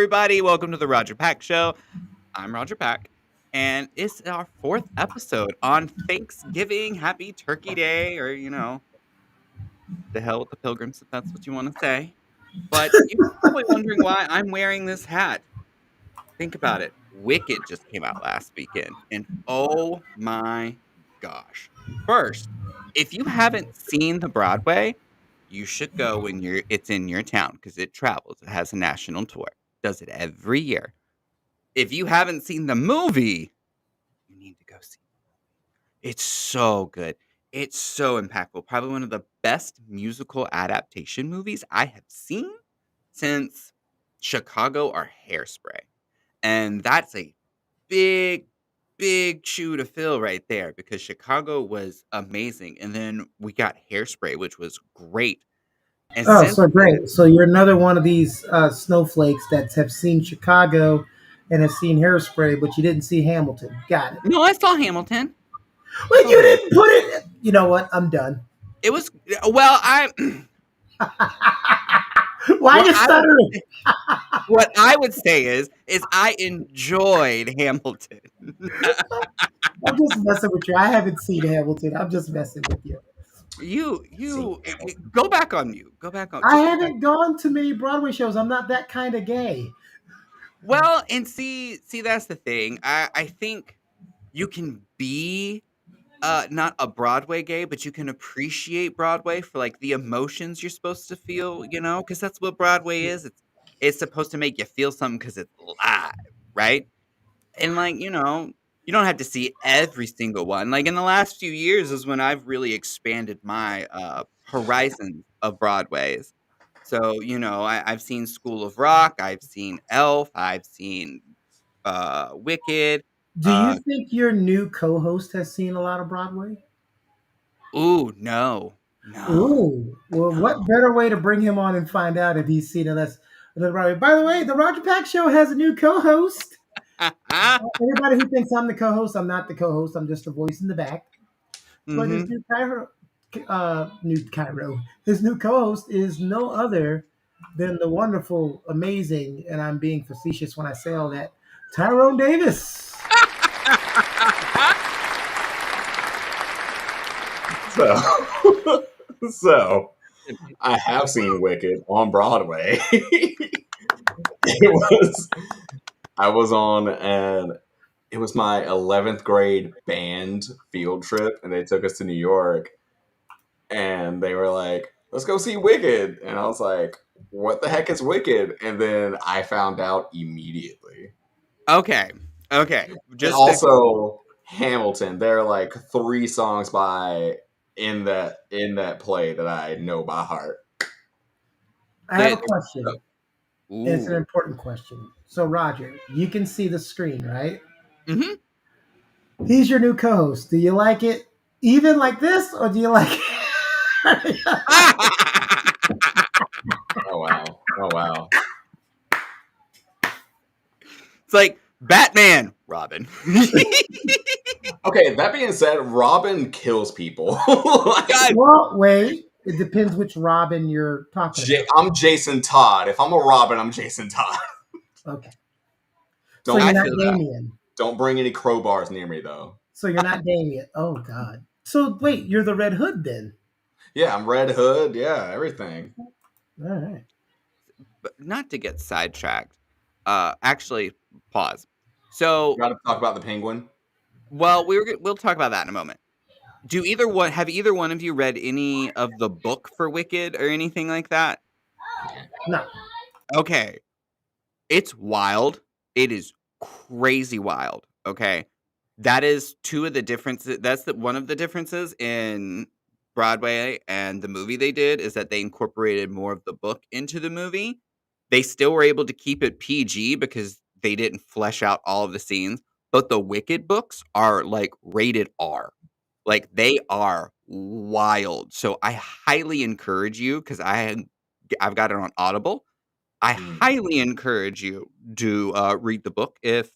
everybody. Welcome to the Roger Pack Show. I'm Roger Pack, and it's our fourth episode on Thanksgiving. Happy Turkey Day, or, the hell with the pilgrims, if that's what you want to say. But you're probably wondering why I'm wearing this hat. Think about it. Wicked just came out last weekend, and oh my gosh. First, if you haven't seen the Broadway, you should go when it's in your town because it travels. It has a national tour. Does it every year. If you haven't seen the movie, you need to go see it. It's so good. It's so impactful. Probably one of the best musical adaptation movies I have seen since Chicago or Hairspray. And that's a big, big shoe to fill right there because Chicago was amazing. And then we got Hairspray, which was great. And Oh, since so then, great. So you're another one of these snowflakes that have seen Chicago and have seen Hairspray, but you didn't see Hamilton. Got it. no, I saw Hamilton. I Well, saw you Hamilton. didn't put it. You know what? I'm done. It was well, I Why what you I would stuttering? what I would say is I enjoyed Hamilton. I'm just messing with you. I haven't seen Hamilton. I'm just messing with you. You go back on mute. Go back on I just go back. haven't gone to many Broadway shows. I'm not that kind of gay. Well, and see that's the thing. I think you can be not a Broadway gay, but you can appreciate Broadway for like the emotions you're supposed to feel, because that's what Broadway is. It's supposed to make you feel something because it's live, right? And like, you don't have to see every single one. Like in the last few years is when I've really expanded my horizons of Broadways. So, I've seen School of Rock, I've seen Elf, I've seen Wicked. Do you Uh, think your new co-host has seen a lot of Broadway? ooh, no, no, Ooh, well, what no. better way to bring him on and find out if he's seen it? By the way, the Roger Pack Show has a new co-host. Anybody who thinks I'm the co-host, I'm not the co-host. I'm just a voice in the back. But hmm his new co-host is no other than the wonderful, amazing, and I'm being facetious when I say all that, Tyrone Davis. So, so I have seen Wicked on Broadway. I was on and it was my 11th grade band field trip, and they took us to New York, and they were like, "Let's go see Wicked," and I was like, "What the heck is Wicked?" And then I found out immediately. Okay, okay. And Just to, also Hamilton. There are like 3 songs by in that play that I know by heart. I have a the, question. It's an ooh. important question. So, Roger, you can see the screen, right? hmm He's your new co-host. Do you like it even like this, or do you like it? Oh wow. Oh wow. It's like Batman, Robin. Okay, that being said, Robin kills people. Like, God, Well, wait. It depends which Robin you're talking about. I'm Jason Todd. If I'm a Robin, I'm Jason Todd. Okay. So Don't you're I not feel that. Damien. don't bring any crowbars near me though. So you're not Damien. Oh God. So wait, you're the Red Hood then? Yeah, I'm Red Hood. Yeah, everything. All right. But not to get sidetracked. Actually, pause. So, Got to talk about the penguin. well, we'll talk about that in a moment. Have either one of you read any of the book for Wicked or anything like that? No. Okay, it's wild. It is crazy wild. Okay, that is two of the differences. That's one of the differences in Broadway and the movie they did is that they incorporated more of the book into the movie. They still were able to keep it PG because they didn't flesh out all of the scenes, but the Wicked books are like rated R. Like they are wild. So I highly encourage you because I've got it on Audible. I Mm. highly encourage you to read the book if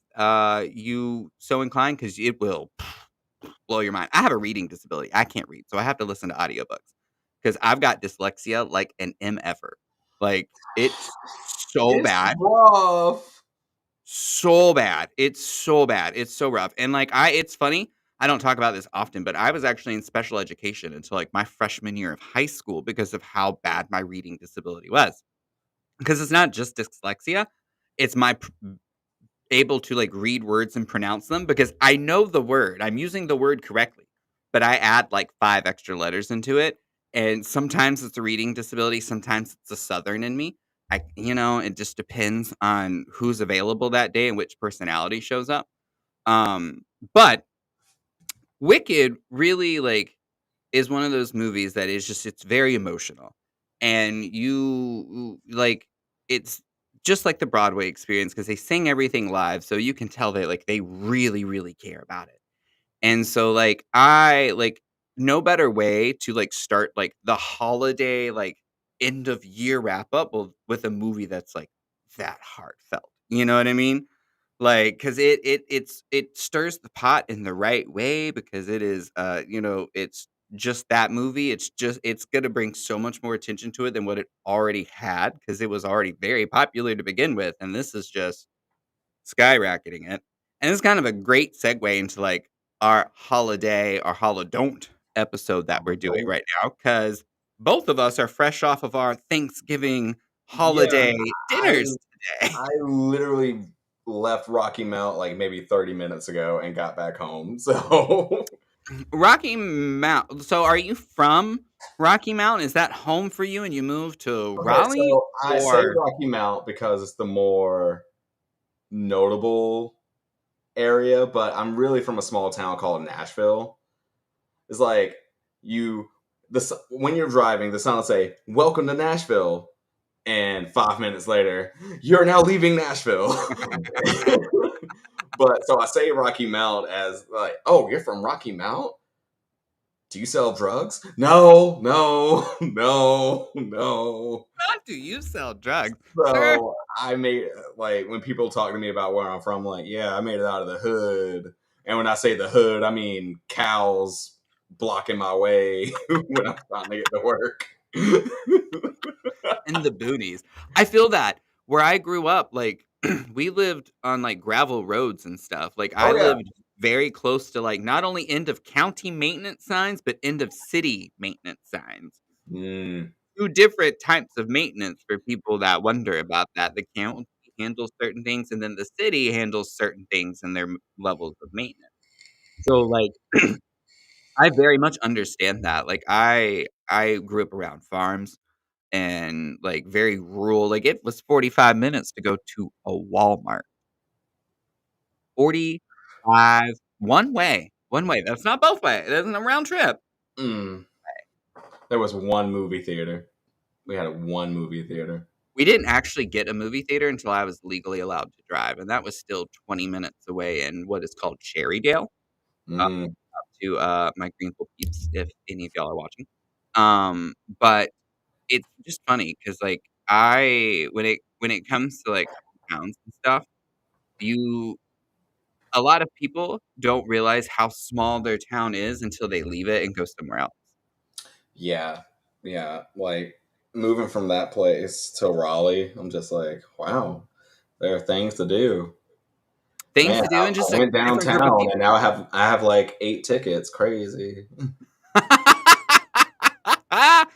you so inclined because it will blow your mind. I have a reading disability. I can't read, so I have to listen to audiobooks because I've got dyslexia like an MFer. Like, it's so It's bad. rough. So bad. It's so bad. It's so rough. And, like, it's funny, I don't talk about this often, but I was actually in special education until, like, my freshman year of high school because of how bad my reading disability was. Because it's not just dyslexia, it's my able to, like, read words and pronounce them because I know the word. I'm using the word correctly, but I add, like, 5 extra letters into it, and sometimes it's a reading disability, sometimes it's a Southern in me. It just depends on who's available that day and which personality shows up. Um, but Wicked really, like, is one of those movies that is just it's very emotional, and like, it's just like the Broadway experience because they sing everything live, so you can tell like, they really, really care about it, and so, like, no better way to, like, start, like, the holiday, like, end of year wrap up with a movie that's, like, that heartfelt, you know what I mean? Like, 'cause it stirs the pot in the right way because it is, it's just that movie. It's gonna bring so much more attention to it than what it already had because it was already very popular to begin with, and this is just skyrocketing it. And it's kind of a great segue into, like, our Holidont episode that we're doing right now because both of us are fresh off of our Thanksgiving Yeah, holiday I dinners today. I literally left Rocky Mount like maybe 30 minutes ago and got back home. So Rocky Mount. So are you from Rocky Mount? Is that home for you and you moved to okay, Raleigh? so I say Or Rocky Mount because it's the more notable area, but I'm really from a small town called Nashville. It's like when you're driving, the sign will say "Welcome to Nashville," and 5 minutes later, you're now leaving Nashville. But so I say Rocky Mount as like, oh, you're from Rocky Mount? Do you sell drugs? No, no, no, no. not do you sell drugs, sir? So I made like when people talk to me about where I'm from, I'm like, yeah, I made it out of the hood. And when I say the hood, I mean cows blocking my way when I'm trying to get to work. In the boonies. I feel that. Where I grew up, like, we lived on, like, gravel roads and stuff. Like, I Oh yeah. lived very close to, like, not only end of county maintenance signs, but end of city maintenance signs. Mm, 2 different types of maintenance for people that wonder about that. The county handles certain things, and then the city handles certain things in their levels of maintenance. So, like, I very much understand that. Like, I grew up around farms and, like, very rural. Like, it was 45 minutes to go to a Walmart. 45 one way. That's not both way. It isn't a round trip. mm. There was one movie theater. We had one movie theater. We didn't actually get a movie theater until I was legally allowed to drive, and that was still 20 minutes away in what is called Cherrydale, uh, Mm, to, my Greenville peeps, if any of y'all are watching. But it's just funny because, like, I when it comes to, like, hometowns and stuff, you a lot of people don't realize how small their town is until they leave it and go somewhere else. yeah, yeah. Like moving from that place to Raleigh, I'm just like, wow, there are things to do. Things Man, to do and I just a went different group of downtown and people. now I have like 8 tickets. Crazy.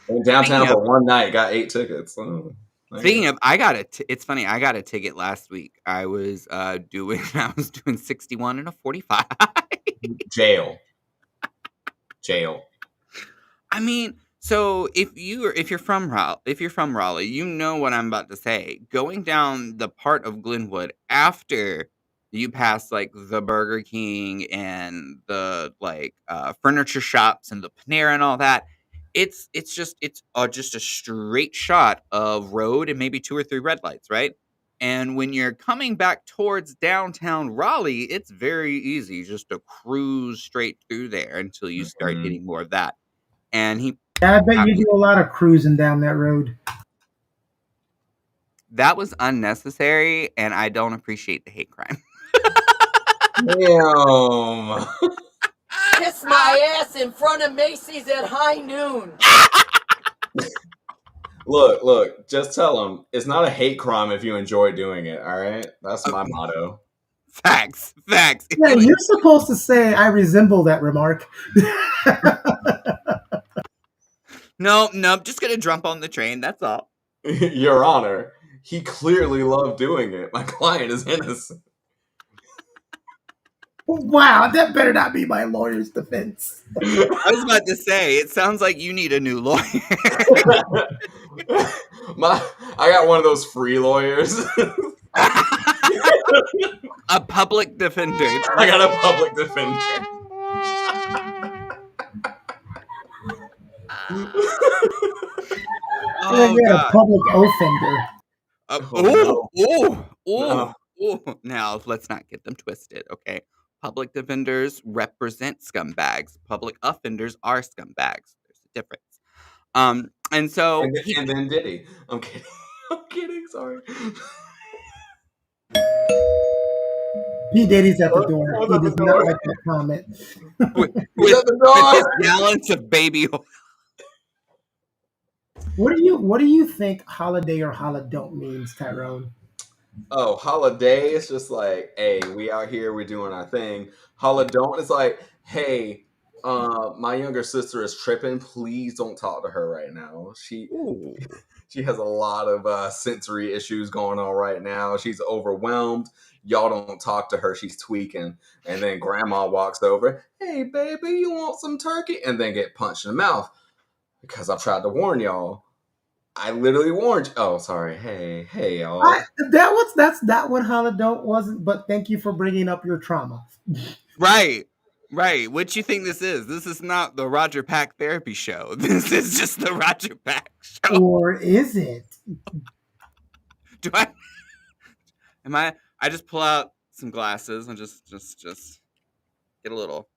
Went downtown Speaking of for one night, got 8 tickets. Oh, man. speaking of, it's funny, I got a ticket last week. I was, doing I was doing 61 and a 45. Jail, jail. I mean, so if you're from Raleigh, you know what I'm about to say. Going down the part of Glenwood after you pass, like, the Burger King and the, like, furniture shops and the Panera and all that, just a straight shot of road and maybe 2 or 3 red lights, right? And when you're coming back towards downtown Raleigh, it's very easy just to cruise straight through there until you start Mhm. hitting more of that. And he Yeah, I bet I you mean, do a lot of cruising down that road. that was unnecessary, and I don't appreciate the hate crime. Damn. Kiss my ass in front of Macy's at high noon. Look, just tell them it's not a hate crime if you enjoy doing it, all right? That's my motto. Facts. If Yeah, you you're supposed to say I resemble that remark. No, I'm just gonna jump on the train. That's all. Your Honor, he clearly loved doing it. My client is innocent. Wow, that better not be my lawyer's defense. I was about to say, it sounds like you need a new lawyer. I got one of those free lawyers. A public defender. I got a public defender. I Oh got a god. public offender. Oh, no. Now let's not get them twisted, okay? Public defenders represent scumbags. Public offenders are scumbags. There's a difference. And so he And then did he? I'm kidding. I'm kidding. Sorry. P. Diddy's at the door. I was He at the does not door. like that comment. with, He's at the with his door. gallons of baby oil. What do you think holiday or holidont means, Tyrone? Oh, holiday is just like, hey, we out here, we're doing our thing. Holidont is like, hey, my younger sister is tripping. Please don't talk to her right now. Ooh. She has a lot of sensory issues going on right now. She's overwhelmed. Y'all don't talk to her. She's tweaking. And then grandma walks over. Hey, baby, you want some turkey? And then get punched in the mouth because I tried to warn y'all. I literally warned you. Oh, sorry. Hey, y'all. That's not what holidont wasn't. But thank you for bringing up your trauma. Right. What you think this is? This is not the Roger Pack therapy show. This is just the Roger Pack show. Or is it? Do I? Am I? I just pull out some glasses and just get a little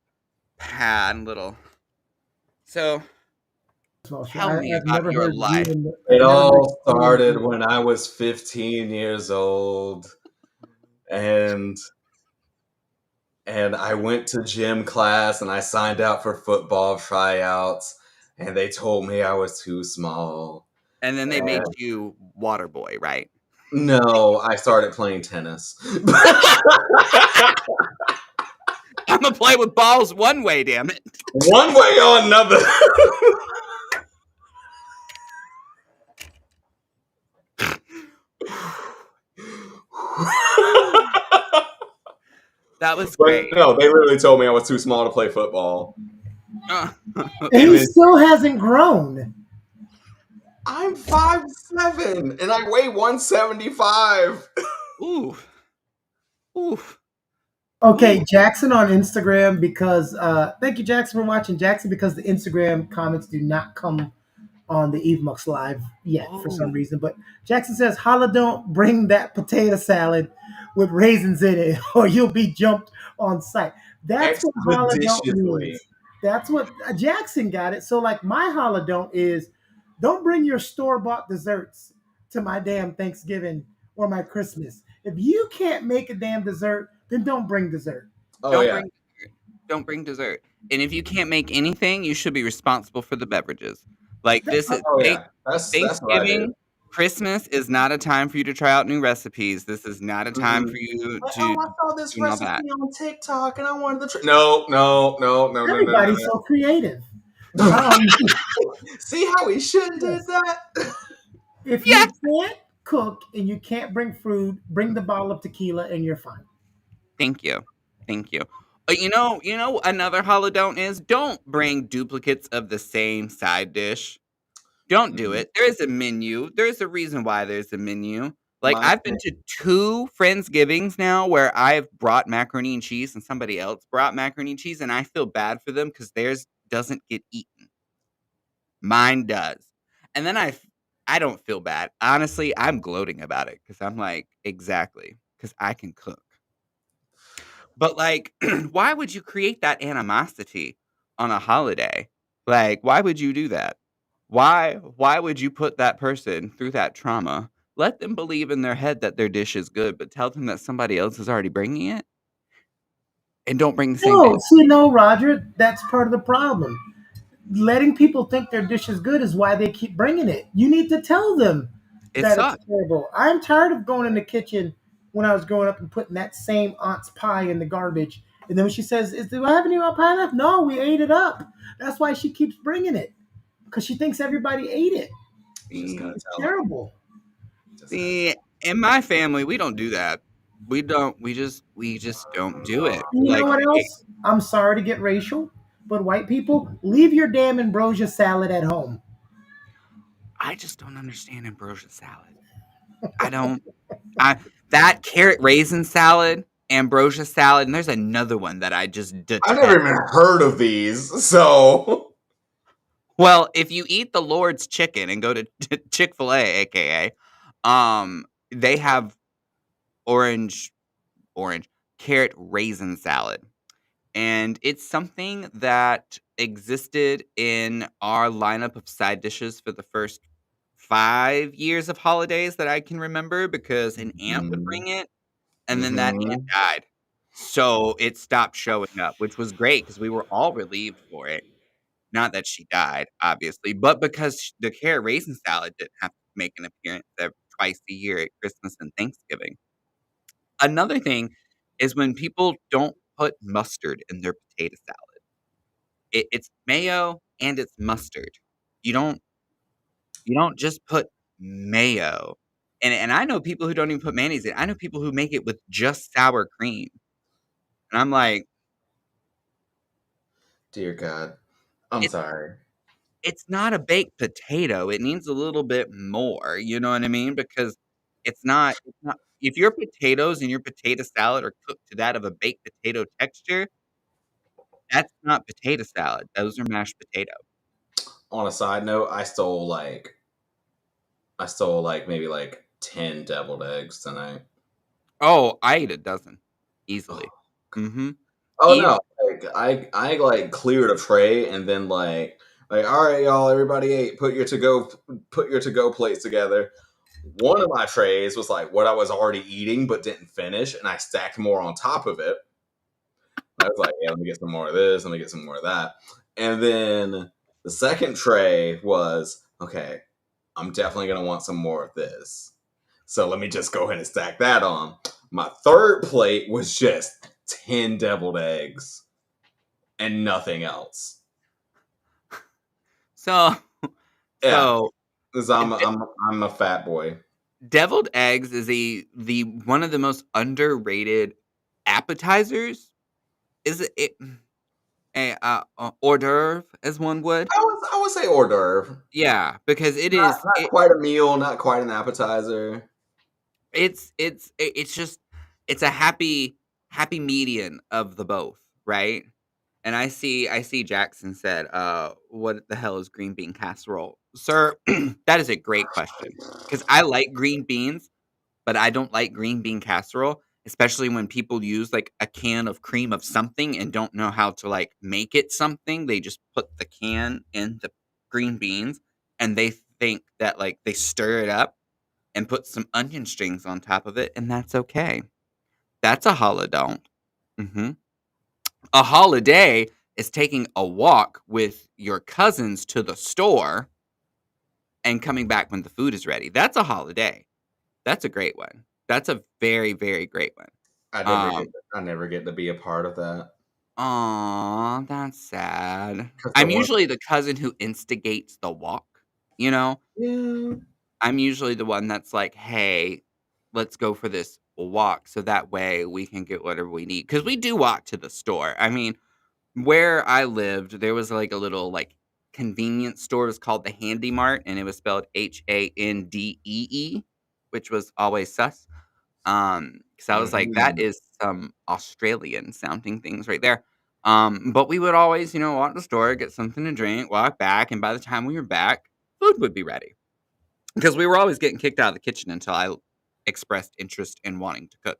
pad, little. So tell me I've about never your heard life. you. It all started when I was 15 years old, and I went to gym class and I signed out for football tryouts, and they told me I was too small. And then they made you water boy, right? No, I started playing tennis. I'm gonna play with balls one way, damn it. One way or another. That was But great. no, they literally told me I was too small to play football. And he still hasn't grown. I'm 5'7" and I weigh 175. Ooh. Okay, Jackson on Instagram because thank you, Jackson, for watching. Jackson, because the Instagram comments do not come on the Eve Mux Live yet for some reason. But Jackson says, Holidont, bring that potato salad with raisins in it, or you'll be jumped on sight. That's what Holidont means. That's what Jackson got it. So, like, my Holidont is don't bring your store-bought desserts to my damn Thanksgiving or my Christmas. If you can't make a damn dessert, then don't bring dessert. Don't bring dessert. And if you can't make anything, you should be responsible for the beverages. Like this is Thanksgiving, Christmas is not a time for you to try out new recipes. This is not a time for you to. I saw this recipe on TikTok and I wanted to try. No. Everybody's so creative. See how we should did that? If you can't cook and you can't bring food, bring the bottle of tequila and you're fine. Thank you. You know, another holidont is don't bring duplicates of the same side dish. Don't do it. There is a menu. There's a reason why there's a menu. Like I've been to 2 Friendsgivings now where I've brought macaroni and cheese and somebody else brought macaroni and cheese, and I feel bad for them because theirs doesn't get eaten. Mine does. And then I don't feel bad. Honestly, I'm gloating about it because I'm like, exactly, because I can cook. But like, why would you create that animosity on a holiday? Like, why would you do that? Why would you put that person through that trauma? Let them believe in their head that their dish is good, but tell them that somebody else is already bringing it, and don't bring the same dish. See, no, Roger, that's part of the problem. letting people think their dish is good is why they keep bringing it. You need to tell them It that it's sucks. terrible. I'm tired of going in the kitchen when I was growing up and putting that same aunt's pie in the garbage. And then when she says, "Do I have any more pie left?" No, we ate it up. That's why she keeps bringing it because she thinks everybody ate it. Just gonna See, It's tell them. terrible. Just gonna. see, in my family, we don't do that. We don't. We just don't do it. And We're you know like, what hey, else? I'm sorry to get racial, but white people, leave your damn ambrosia salad at home. I just don't understand ambrosia salad. I don't. I that carrot raisin salad, ambrosia salad, and there's another one that I just I've never detest. even heard of these, so Well, if you eat the Lord's chicken and go to Chick-fil-A, aka, they have orange orange carrot raisin salad. And it's something that existed in our lineup of side dishes for the first 5 years of holidays that I can remember because an aunt would mm-hmm. bring it, and then that aunt died. So it stopped showing up, which was great because we were all relieved for it. Not that she died, obviously, but because the carrot raisin salad didn't have to make an appearance twice a year at Christmas and Thanksgiving. Another thing is when people don't put mustard in their potato salad. It's mayo and it's mustard. You don't you don't just put mayo. And I know people who don't even put mayonnaise in. I know people who make it with just sour cream. And I'm like, Dear God, I'm it's sorry. it's not a baked potato. It needs a little bit more, you know what I mean? Because it's not if your potatoes and your potato salad are cooked to that of a baked potato texture, that's not potato salad. Those are mashed potato. On a side note, I stole like maybe like 10 deviled eggs tonight. Oh, I ate a dozen easily. Oh, Mhm. oh Eas no, like I like cleared a tray and then like all right, y'all, everybody ate. Put your to go plates together. One of my trays was like what I was already eating but didn't finish, and I stacked more on top of it. I was like, yeah, let me get some more of this, let me get some more of that. And then the second tray was, okay, I'm definitely gonna want some more of this. So let me just go ahead and stack that on. My third plate was just 10 deviled eggs and nothing else. so Yeah, so, 'cause de I'm a fat boy. deviled eggs is the one of the most underrated appetizers. Is it a hors d'oeuvre, as one would? I would say hors d'oeuvre. Yeah, because Not quite a meal, not quite an appetizer. it's just it's a happy median of the both, right? And I see Jackson said, "What the hell is green bean casserole?" Sir, that is a great question because I like green beans, but I don't like green bean casserole, especially when people use, like, a can of cream of something and don't know how to, like, make it something. They just put the can in the green beans, and they think that, like, they stir it up and put some onion strings on top of it, and that's okay. That's a Holidont. Mhm. A holiday is taking a walk with your cousins to the store and coming back when the food is ready. That's a holiday. That's a great one. That's a very, very great one. Um, I never get to be a part of that. Aw, that's sad. Cause the I'm one, usually the cousin who instigates the walk, you know? yeah. I'm usually the one that's like, "Hey, let's go for this walk so that way we can get whatever we need." Because we do walk to the store. I mean, where I lived, there was, like, a little, like, convenience store. It was called the Handy Mart, and it was spelled Handee, which was always sus. 'Cause I was like, "That Mhm. is some Australian sounding things right there." But we would always, walk to the store, get something to drink, walk back, and by the time we were back, food would be ready. Because we were always getting kicked out of the kitchen until I expressed interest in wanting to cook.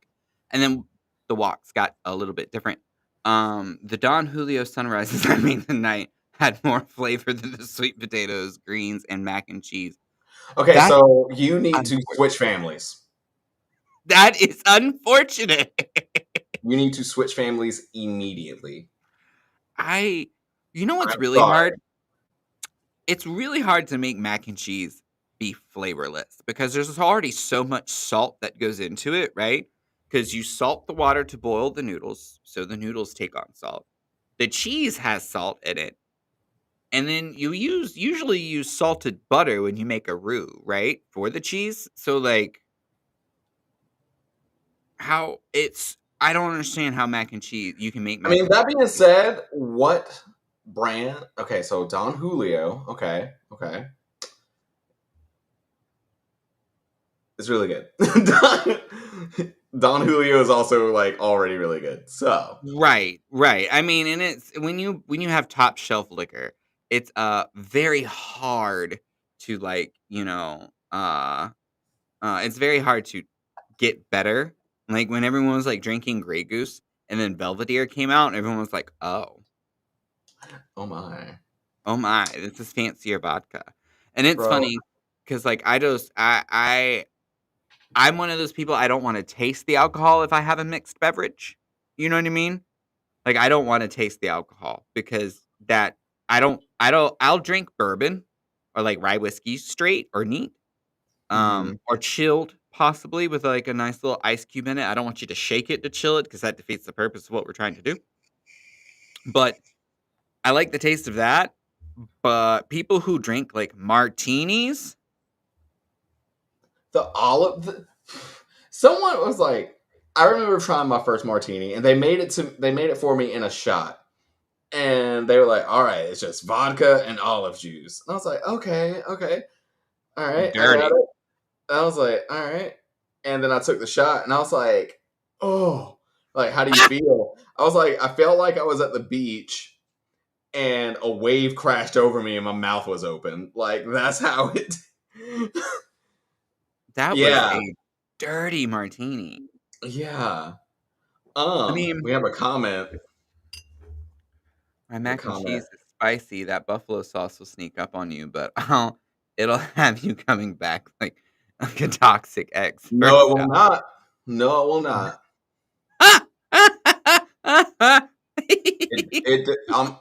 And then the walks got a little bit different. The Don Julio sunrises I made tonight had more flavor than the sweet potatoes, greens, and mac and cheese. Okay, That's so you need to switch unfortunate. families. That is unfortunate. You need to switch families immediately. I you know what's I'm really sorry. hard? it's really hard to make mac and cheese be flavorless because there's already so much salt that goes into it, right? Because you salt the water to boil the noodles, so the noodles take on salt. The cheese has salt in it, and then usually use salted butter when you make a roux, right? For the cheese. So like how it's I don't understand how mac and cheese you can make I mac mean, and that cheese. being said, what brand? Okay, so Don Julio. Okay. It's really good. Don Julio is also like already really good. So Right, right. I mean, and it's when you have top shelf liquor, it's very hard to like, it's very hard to get better. Like when everyone was like drinking Grey Goose and then Belvedere came out, everyone was like, oh my. oh my, this is fancier vodka." And it's Bro. funny because like I'm one of those people I don't want to taste the alcohol if I have a mixed beverage. You know what I mean? Like, I don't wanna taste the alcohol because that I'll drink bourbon or, like, rye whiskey straight or neat, Mhm. or chilled possibly with, like, a nice little ice cube in it. I don't want you to shake it to chill it because that defeats the purpose of what we're trying to do. But I like the taste of that, but people who drink, like, martinis. The olive. Someone was like, I remember trying my first martini, and they made it for me in a shot, and they were like, "All right, it's just vodka and olive juice." And I was like, "Okay, all right, I got Dirty. it." And I was like, "All right," and then I took the shot, and I was like, "Oh, like how do you feel?" I was like, I felt like I was at the beach, and a wave crashed over me, and my mouth was open. Like that's how it. That was Yeah, a dirty martini. yeah. I mean, We have a comment. my We have a mac and comment. cheese is spicy, that buffalo sauce will sneak up on you, but it'll have you coming back like a toxic ex for No, it will sale. not. No, it will not. I'm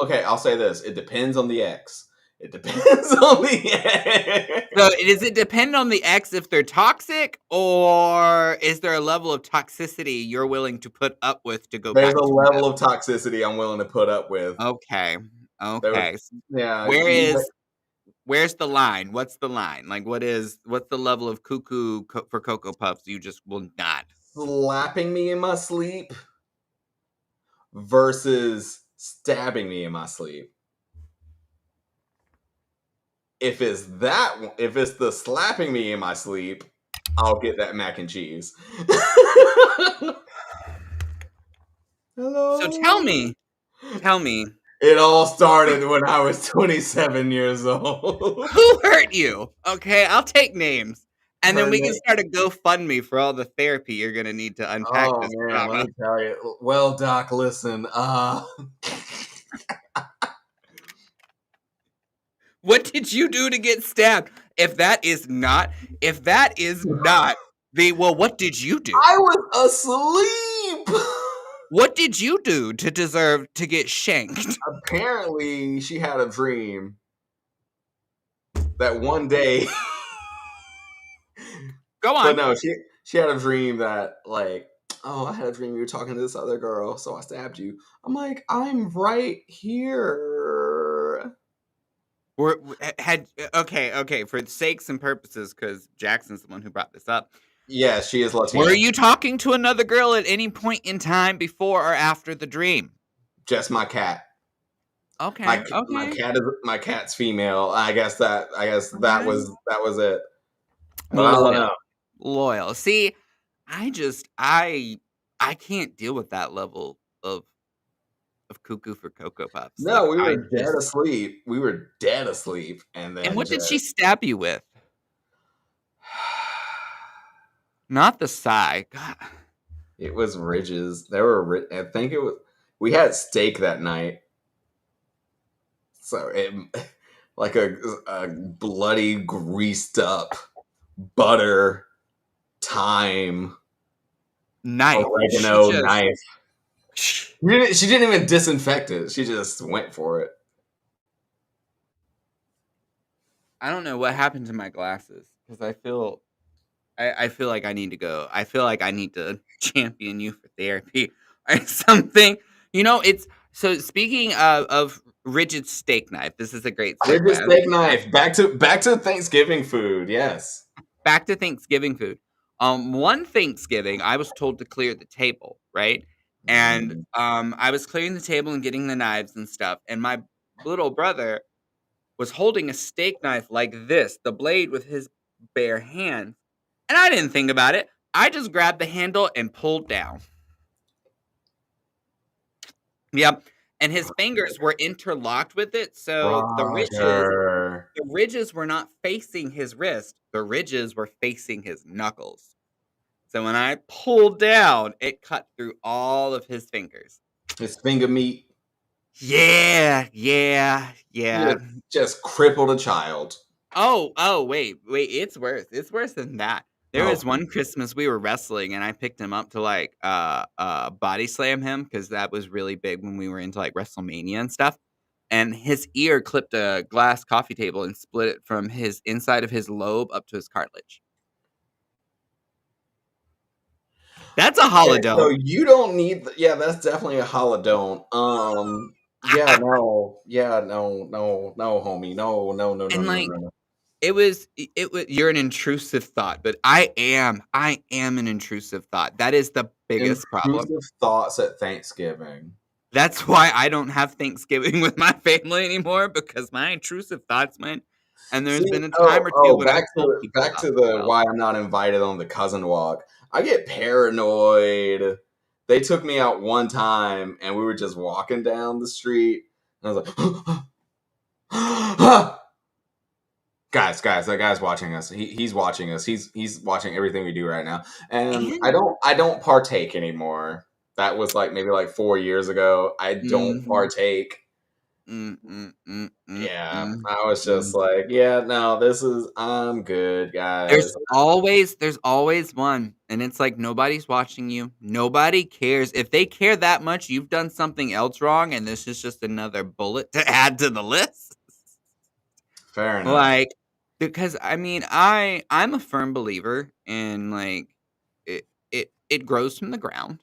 okay. I'll say this. It depends on the ex. It depends on the So, ex. does it depend on the ex if they're toxic, or is there a level of toxicity you're willing to put up with to go There's back a to level them? of toxicity I'm willing to put up with. Okay, There was, okay. yeah, Where is where's the line? What's the line? Like, what's the level of cuckoo for Cocoa Puffs you just will not? slapping me in my sleep versus stabbing me in my sleep. If it's the slapping me in my sleep, I'll get that mac and cheese. So Hello. tell me, It all started when I was 27 years old. who hurt you? Okay, I'll take names, and then Her we can name. start a GoFundMe for all the therapy you're gonna need to unpack Oh this man, let trauma. me tell you. Well, Doc, listen. What did you do to get stabbed? If that is not the well, what did you do? I was asleep. What did you do to deserve to get shanked? Apparently, she had a dream that one day. Go But on. no, she had a dream that like, oh, I had a dream you were talking to this other girl, so I stabbed you. I'm like, I'm right here. We're, had okay, for sakes and purposes, because Jackson's the one who brought this up. Yeah, she is Were Latina. you talking to another girl at any point in time before or after the dream? Just my cat. Okay, My okay, cat is my cat's female. I guess that was it. But I don't loyal, know. loyal. See, I just I can't deal with that level of cuckoo for Cocoa Puffs. No, Like we I were dead just asleep. We were dead asleep, and and then what did just she stab you with? Not the sigh. God. it was ridges. There were. I think it was. We had steak that night, so it like a bloody greased up butter, thyme, Knife. She oregano just knife. She didn't even disinfect it. She just went for it. I don't know what happened to my glasses because I feel like I need to go. I feel like I need to champion you for therapy or something. It's so speaking of rigid steak knife. This is a great Rigid segue. steak knife. Back to Thanksgiving food. Yes. Back to Thanksgiving food. One Thanksgiving, I was told to clear the table, right? And Mm. I was clearing the table and getting the knives and stuff, and my little brother was holding a steak knife like this, the blade with his bare hand, and I didn't think about it. I just grabbed the handle and pulled down. Yep. And his fingers were interlocked with it, so Roger. the ridges were not facing his wrist. The ridges were facing his knuckles. So when I pulled down, it cut through all of his fingers. His finger meat Yeah, yeah, yeah. just crippled a child. Oh, wait, it's worse than that. There Oh, was one Christmas we were wrestling and I picked him up to like body slam him because that was really big when we were into like WrestleMania and stuff. And his ear clipped a glass coffee table and split it from his inside of his lobe up to his cartilage. That's a okay. So holodome. you don't need. Yeah, that's definitely a Holidont. No, homie, And like no. it was you're an intrusive thought, but I am an intrusive thought. That is the biggest problem. Intrusive thoughts at Thanksgiving. That's why I don't have Thanksgiving with my family anymore because my intrusive thoughts, man. And there's See, been a time or two when I've back told to people about it as the well. why I'm not invited on the cousin walk. I get paranoid. They took me out one time, and we were just walking down the street, and I was like, guys, that guy's watching us. He's watching us. He's watching everything we do right now, and And I don't partake anymore. That was like maybe like 4 years ago. I don't mhm, partake. mm, mm, mm, mm, Yeah, mm, I was just mm. like, yeah, no, I'm good, guys. There's always one, and it's like nobody's watching you. Nobody cares. If they care that much, you've done something else wrong, and this is just another bullet to add to the list. Fair enough. Like, because I mean, I'm a firm believer in like it grows from the ground.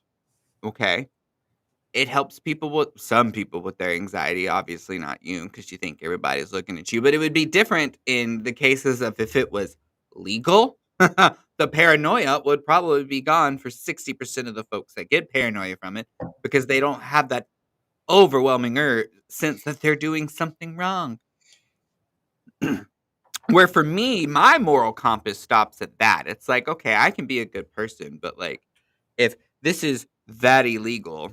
Okay. It helps people with some people with their anxiety, obviously not you, because you think everybody's looking at you. But it would be different in the cases of if it was legal. The paranoia would probably be gone for 60% of the folks that get paranoia from it because they don't have that overwhelming sense that they're doing something wrong. Where for me, my moral compass stops at that. It's like, okay, I can be a good person, but like if this is that illegal,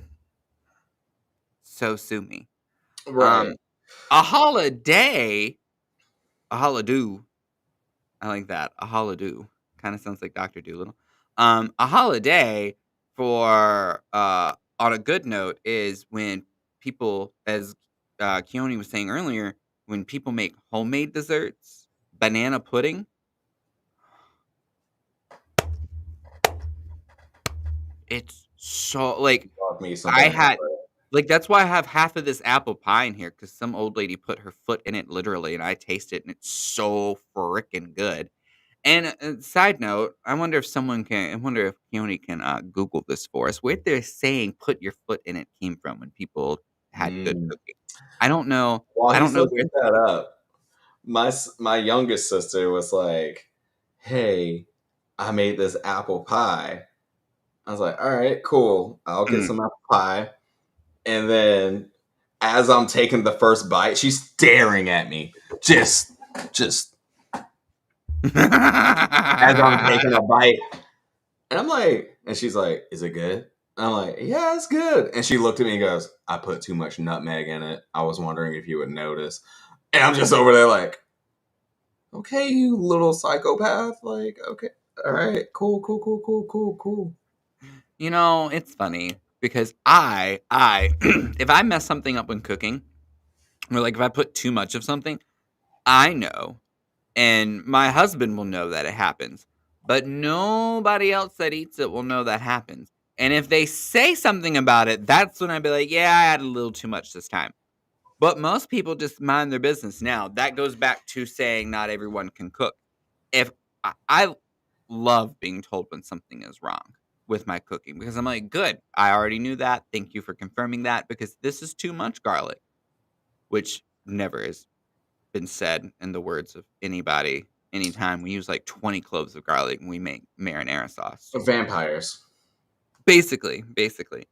so sue me. Right. Um, a holiday, a holidoo. I like that. A holidoo kind of sounds like Doctor Doolittle. A holiday for on a good note is when people, as Keone was saying earlier, when people make homemade desserts, banana pudding. It's so like Love me some I banana had bread. like that's why I have half of this apple pie in here because some old lady put her foot in it literally, and I taste it, and it's so freaking good. And side note, I wonder if Keone can Google this for us. Where they're saying "put your foot in it" came from when people had good Mm. cooking. I don't know. While I don't he's know where. looking that up, my youngest sister was like, "Hey, I made this apple pie." I was like, "All right, cool. I'll get some apple pie." And then, as I'm taking the first bite, she's staring at me, just as I'm taking a bite. And I'm like, and she's like, "Is it good?" And I'm like, "Yeah, it's good." And she looked at me and goes, "I put too much nutmeg in it. I was wondering if you would notice." And I'm just over there like, "Okay, you little psychopath. Like, okay, all right, cool. It's funny because I if I mess something up when cooking, or like if I put too much of something, I know. And my husband will know that it happens, but nobody else that eats it will know that happens. And if they say something about it, that's when I'd be like, "Yeah, I had a little too much this time." But most people just mind their business. Now, that goes back to saying not everyone can cook. If I love being told when something is wrong with my cooking because I'm like, good, I already knew that. Thank you for confirming that because this is too much garlic, which never has been said in the words of anybody. Anytime we use like 20 cloves of garlic and we make marinara sauce. Vampires. Basically.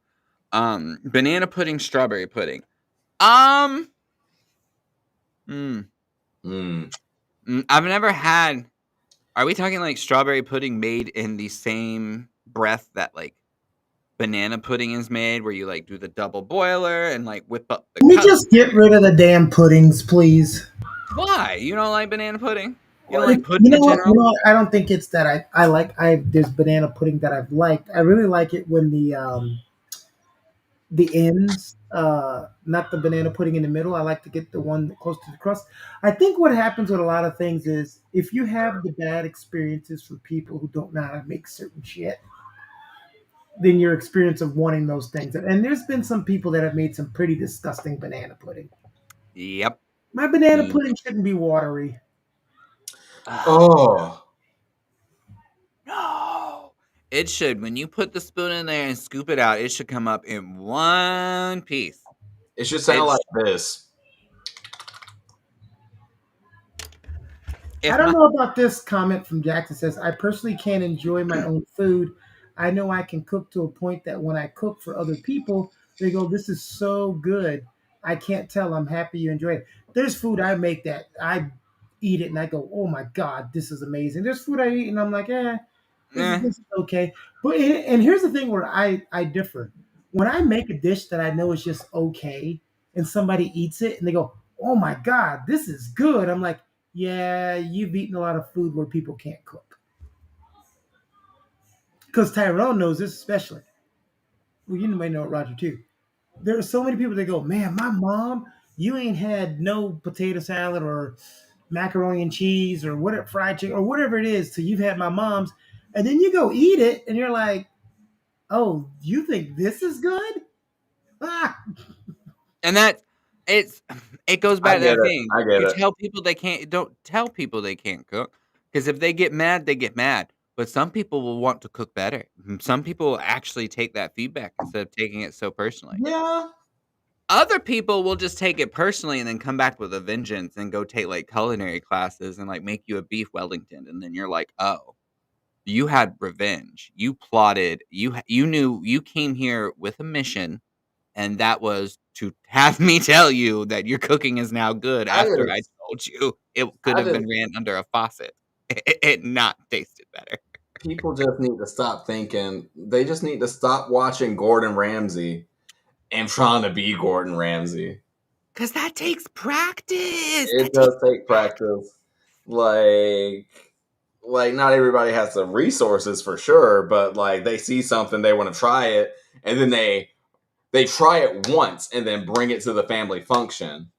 Banana pudding, strawberry pudding. Um, mm, Mm. I've never had. Are we talking like strawberry pudding made in the same breath that like banana pudding is made, where you like do the double boiler and like whip up the Can we just custard? get rid of the damn puddings, please? Why? You don't like banana pudding? You don't Well, like you pudding know in what? You general? know what? I don't think it's that I like I there's banana pudding that I've liked. I really like it when the ends, not the banana pudding in the middle. I like to get the one close to the crust. I think what happens with a lot of things is if you have the bad experiences from people who don't know how to make certain shit, then your experience of wanting those things. And there's been some people that have made some pretty disgusting banana pudding. Yep. My banana Mm. pudding shouldn't be watery. Oh, No. It should. When you put the spoon in there and scoop it out, it should come up in one piece. it should sound like It's this. I if don't my know about this comment from Jackson says, I personally can't enjoy my own food. I know I can cook to a point that when I cook for other people, they go, this is so good. I can't tell. I'm happy you enjoy it. There's food I make that I eat it and I go, oh my God, this is amazing. There's food I eat and I'm like, eh, this is okay. But and here's the thing where I differ. When I make a dish that I know is just okay and somebody eats it and they go, oh my God, this is good. I'm like, yeah, you've eaten a lot of food where people can't cook. Because Tyrone knows this especially. Well, you may know it, Roger, too. There are so many people that go, man, my mom, you ain't had no potato salad or macaroni and cheese or whatever, fried chicken or whatever it is till you've had my mom's. And then you go eat it and you're like, oh, you think this is good? Ah, and that it's it goes I back to get that it. thing. I get You it. tell people they can't don't tell people they can't cook because if they get mad, they get mad. But some people will want to cook better. Some people will actually take that feedback instead of taking it so personally. Yeah. Other people will just take it personally and then come back with a vengeance and go take like culinary classes and like make you a beef Wellington and then you're like, "Oh, you had revenge. You plotted. You knew you came here with a mission and that was to have me tell you that your cooking is now good I after I just, told you it could I have been just, ran under a faucet. It not tasted better. people just need to stop thinking. They just need to stop watching Gordon Ramsay and trying to be Gordon Ramsay. 'Cause that takes practice. It That takes does take practice. Like, like not everybody has the resources for sure, but like they see something, they want to try it, and then they try it once and then bring it to the family function.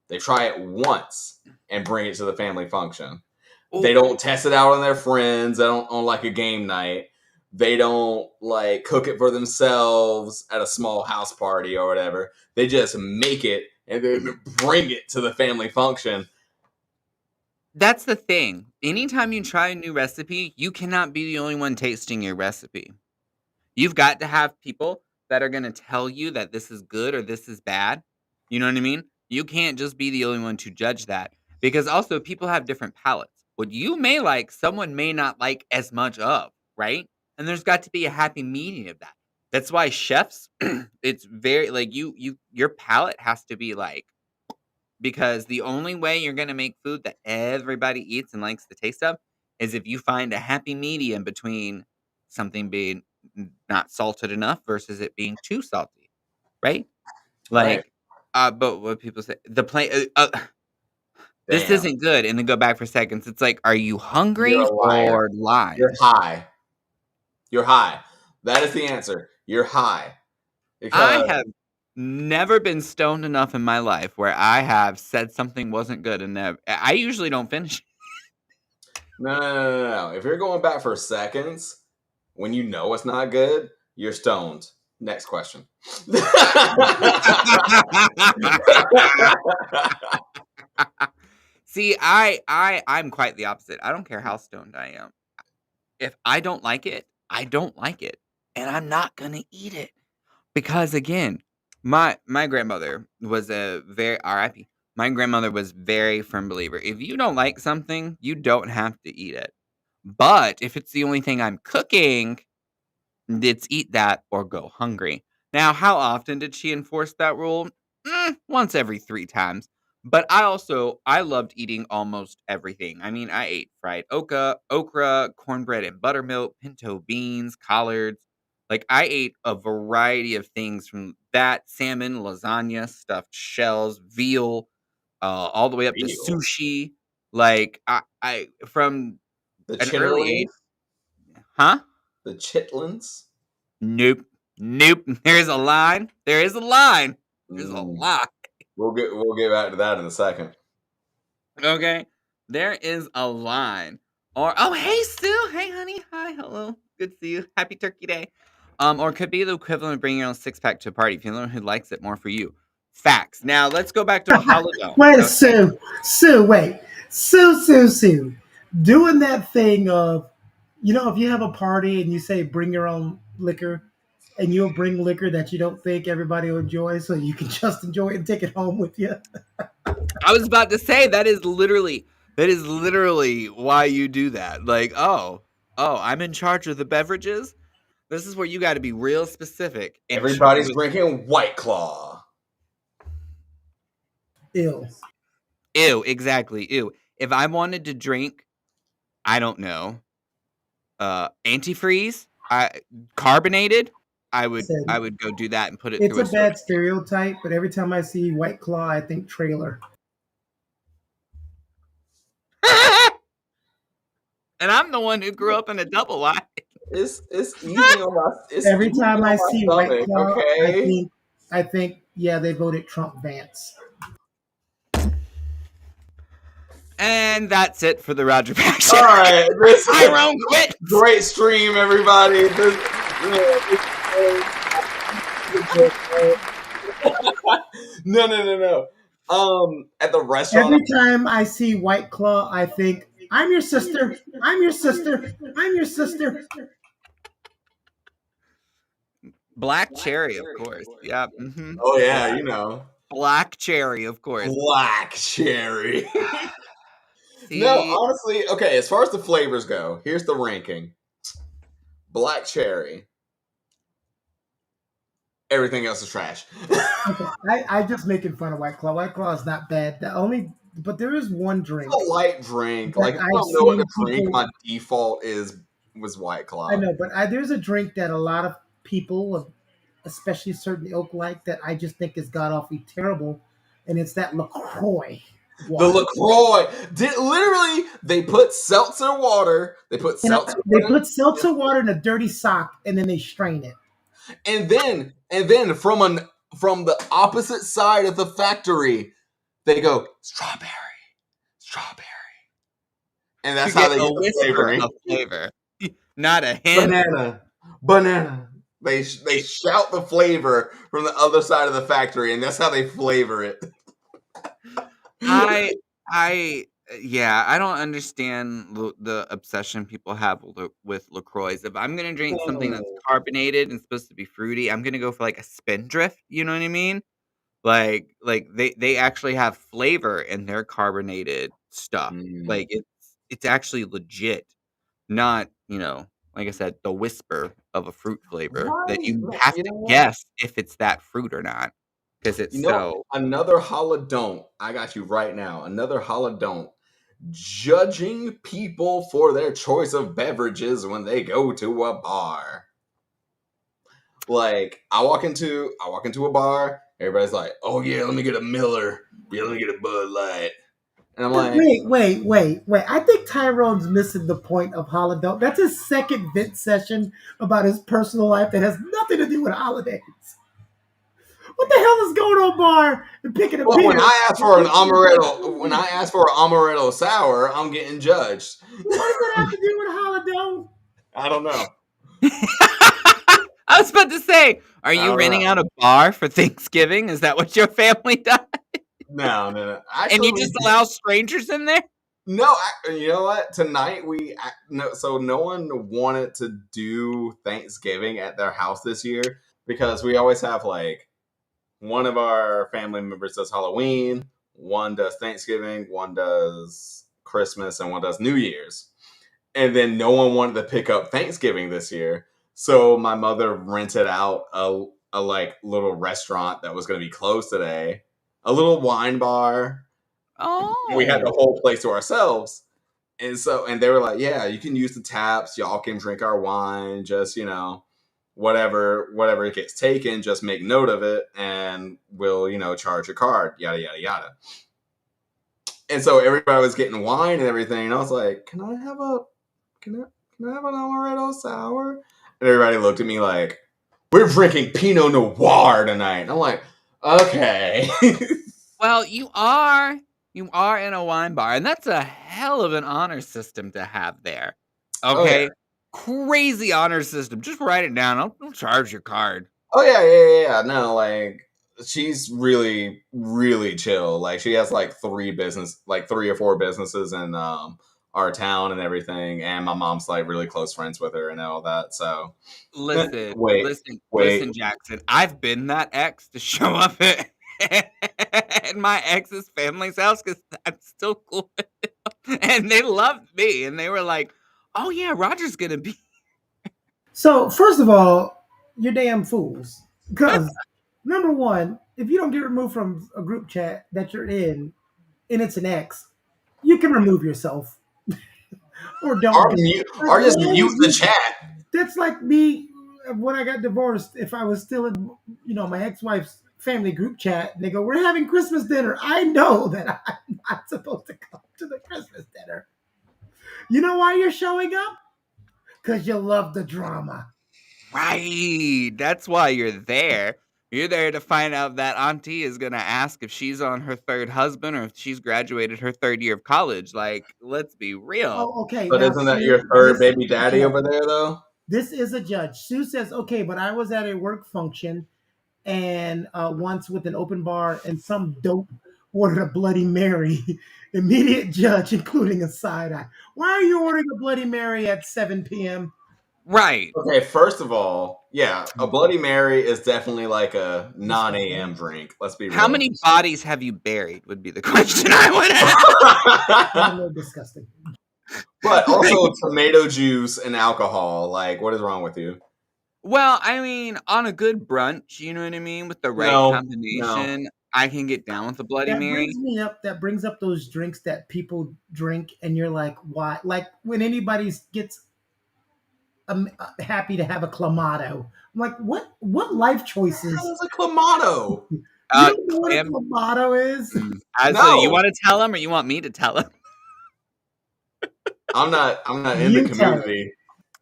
They try it once and bring it to the family function. They oh, don't test it out on their friends. They don't on like a game night. They don't like cook it for themselves at a small house party or whatever. They just make it and then bring it to the family function. that's the thing. Anytime you try a new recipe, you cannot be the only one tasting your recipe. You've got to have people that are gonna tell you that this is good or this is bad. You know what I mean? You can't just be the only one to judge that because also people have different palates. What you may like, someone may not like as much of, right? And there's got to be a happy medium of that. That's why chefs, it's very like your palate has to be like because the only way you're gonna make food that everybody eats and likes the taste of is if you find a happy medium between something being not salted enough versus it being too salty, right? Right. Like, but what people say, the play, this Damn. isn't good, and then go back for seconds. It's like, are you You're hungry a liar. or You're lying? high. You're high. That is the answer. You're high. I Because have never been stoned enough in my life where I have said something wasn't good, and I usually don't finish. no. If you're going back for seconds when you know it's not good, you're stoned. Next question. See, I'm quite the opposite. I don't care how stoned I am. If I don't like it, I don't like it, and I'm not gonna eat it. Because again, my grandmother was a very RIP. My grandmother was very firm believer. If you don't like something, you don't have to eat it. But if it's the only thing I'm cooking, it's eat that or go hungry. Now, how often did she enforce that rule? Once every 3 times. But I loved eating almost everything. I mean, I ate fried okra, cornbread and buttermilk, pinto beans, collards. Like, I ate a variety of things from that salmon, lasagna, stuffed shells, veal, all the way up to Veal. sushi. Like, I from The an early chitterlings. age. Huh? The chitlins. Nope. Nope. There's a line. There is a line. There's a Mm, line. we'll get back to that in a second. Okay. There is a line. Or oh hey Sue. Hey honey. Hi. Hello. Good to see you. Happy Turkey Day. Or could be the equivalent of bringing your own 6-pack to a party if you know who likes it more for you. Facts. Now let's go back to Holidont. Wait, Okay. Wait, Sue, doing that thing of, if you have a party and you say bring your own liquor, and you'll bring liquor that you don't think everybody will enjoy, so you can just enjoy it and take it home with you. I was about to say that is literally why you do that. Like, I'm in charge of the beverages. This is where you got to be real specific and Everybody's with drinking White Claw. Ill. ew, exactly, ew. If I wanted to drink, I don't know, antifreeze, carbonated, I would Said I would go do that and put it it's through a a soda bad stereotype, but every time I see White Claw, I think trailer. stream. And I'm the one who grew up in a double wide. It's easy on my Every time I see White stomach. Claw, Okay. I think, yeah, they voted Trump Vance. And that's it for the Roger Pack Show. All right. This Tyrone quit. great stream, everybody. No. At the restaurant. Every time I see White Claw, I think, I'm your sister. I'm your sister. I'm your sister. Black cherry, of course. Yeah. Oh yeah, you know, Black cherry, of course. black cherry. No, See, honestly, okay. As far as the flavors go, here's the ranking: black cherry. Everything else is trash. I just making fun of White Claw. White Claw is not bad. But there is one drink It's a light drink. that Like, if I I've don't know what seen to drink, people. my default was White I Claw. know, but there's a drink that a lot of people, especially certain ilk, like that I just think is god awfully terrible, and it's that Lacroix The water. Lacroix literally they put seltzer water. They put And seltzer they water, put seltzer water in a dirty sock, and then they strain it. and then from the opposite side of the factory, they go strawberry, and to that's how get they a get the whisper flavoring. of flavor, not a hint. Banana. They shout the flavor from the other side of the factory, and that's how they flavor it. I, yeah, I don't understand the obsession people have with Lacroix. If I'm gonna drink something that's carbonated and supposed to be fruity, I'm gonna go for like a Spindrift. You know what I mean? Like they actually have flavor in their carbonated stuff. Mm. Like it's actually legit, not, like I said, the whisper of a fruit flavor that Right. you have You to know what? guess if it's that fruit or not because it's You know, so. another Holidont. I got you right now. Another Holidont. Judging people for their choice of beverages when they go to a bar. Like, I walk into a bar, everybody's like, "Oh yeah, let me get a Miller. Yeah, let me get a Bud Light." And I'm like, Wait. I think Tyrone's missing the point of Holidont. That's his second vent session about his personal life that has nothing to do with holidays. What the hell is going on bar and picking a "Well, beer? when I ask for an amaretto sour, I'm getting judged." What does that have to do with Holidont? I don't know. I was about to say, are I you don't renting know. out a bar for Thanksgiving? Is that what your family does? No, no, no. And Actually, you just allow strangers in there? no. You know what? Tonight no. So no one wanted to do Thanksgiving at their house this year because we always have like one of our family members does Halloween, one does Thanksgiving, one does Christmas, and one does New Year's. And then no one wanted to pick up Thanksgiving this year. So my mother rented out a like little restaurant that was going to be closed today, a little wine bar. We had the Oh. whole place to ourselves. And they were like, "Yeah, you can use the taps. Y'all can drink our wine. Just whatever it gets taken, just make note of it, and we'll charge your card. Yada yada yada." And so everybody was getting wine and everything, and I was like, can I have an amaretto sour?" And everybody looked at me like, "We're drinking Pinot Noir tonight." And I'm like, "Okay." Well, you are in a wine bar, and that's a hell of an honor system to have there. Oh yeah. Okay? Crazy honor system. Just write it down. I'll charge your card. Oh yeah, yeah. No, like she's really, really chill. Like she has like three or four businesses in our town and everything. And my mom's like really close friends with her and all that. So Listen, wait, listen, wait. listen, Jackson. I've been that ex to show up at my ex's family's house because I'm still cool with them. And they loved me. And they were like, oh, yeah, Roger's going to be. So first of all, you're damn fools. Because number one, if you don't get removed from a group chat that you're in, and it's an ex, you can remove yourself or don't Or do mute, it. or just Why mute would the you? chat. That's like me when I got divorced. If I was still in, my ex-wife's family group chat, and they go, "We're having Christmas dinner." I know that I'm not supposed to come to the Christmas dinner. You know why you're showing up? Because you love the drama. Right. That's why you're there. You're there to find out that auntie is going to ask if she's on her third husband or if she's graduated her third year of college. Like, let's be real. Oh, okay. But Now, isn't that Sue, your third this is baby a daddy judge. over there though? This is a judge. Sue says, "Okay, but I was at a work function and once with an open bar, and some dope ordered a Bloody Mary." Immediate judge, including a side eye. Why are you ordering a Bloody Mary at 7 p.m.? Right. Okay, first of all, yeah, a Bloody Mary is definitely like a non-AM drink. Let's be How real. many bodies have you buried would be the question I would I know, disgusting. But also tomato juice and alcohol. Like, what is wrong with you? Well, I mean, on a good brunch, you know what I mean? With the right No. combination, I can get down with a Bloody That Mary. brings me up. That brings up those drinks that people drink, and you're like, why? Like when anybody gets happy to have a clamato. I'm like, what life choices? How is a clamato? You don't know what a Clam clamato is? So you No, wanna tell him or you want me to tell him? I'm not. I'm not in the You tell it. community.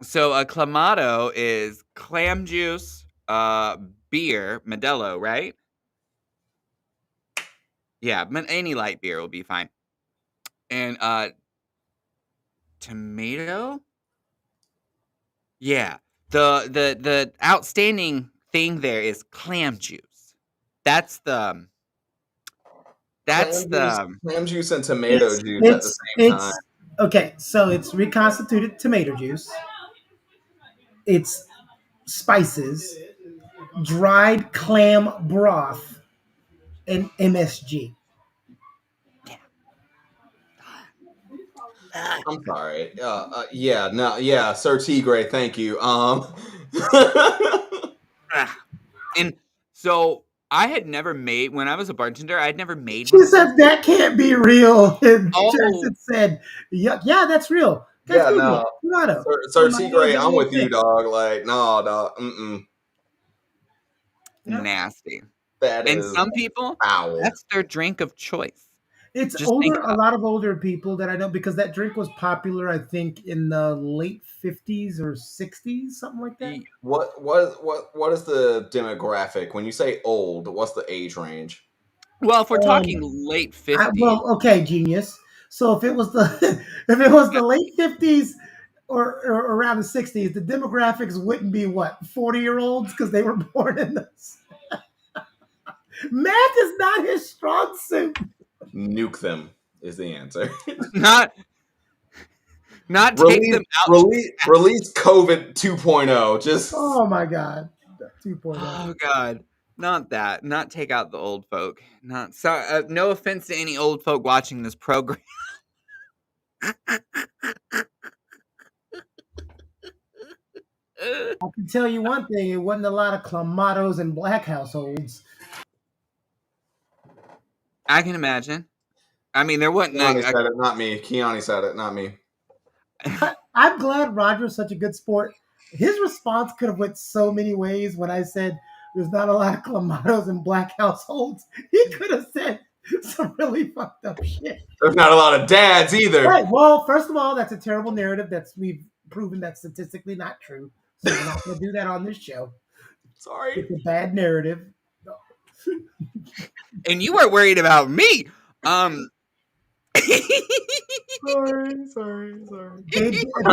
So a clamato is clam juice, beer, Modelo, right? Yeah, any light beer will be fine. And, tomato? Yeah. The outstanding thing there is clam juice. That's the that's the Clam juice, and tomato It's juice at the it's same time. it's okay. So it's reconstituted tomato juice. It's spices, dried clam broth, and MSG. I'm sorry. Yeah, no, yeah, Sir Tigre, thank you. Ah, and so I had never made when I was a bartender, I'd never made She one of those. said that can't be real. And Oh, Jackson said, "Yeah, yeah, that's real." Guys, yeah, Google no, it. Tomato. Sir Tomato is Tigre, a I'm real with you, thing. dog. Like, no, dog. Mm-mm. Yep. nasty. That And is some people, foul. that's their drink of choice. It's Just think older, a about lot of older people that I know because that drink was popular, I think, in the late 50s or 60s, something like that. it. What is the demographic when you say old? What's the age range? Well, if we're talking Um, late 50s, well, okay, genius. So if it was the if it was the late 50s, or around the 60s, the demographics wouldn't be what, 40-year-olds because they were born in this. Math is not his strong suit. Nuke them is the answer. Not not take release, them out. release COVID 2.0. Just Oh my God. 2.0. Oh God, not that. Not take out the old folk. Not so. No offense to any old folk watching this program. I can tell you one thing, it wasn't a lot of clamatos in black households. I can imagine. I mean, there wasn't Keanu said it, not me. Keanu said it, not me. I'm glad Roger's such a good sport. His response could have went so many ways when I said there's not a lot of clamatos in black households. He could have said some really fucked up shit. There's not a lot of dads either. Right. Well, first of all, that's a terrible narrative. We've proven that's statistically not true. So we're not going to do that on this show. Sorry. It's a bad narrative. And you weren't worried about me. Sorry.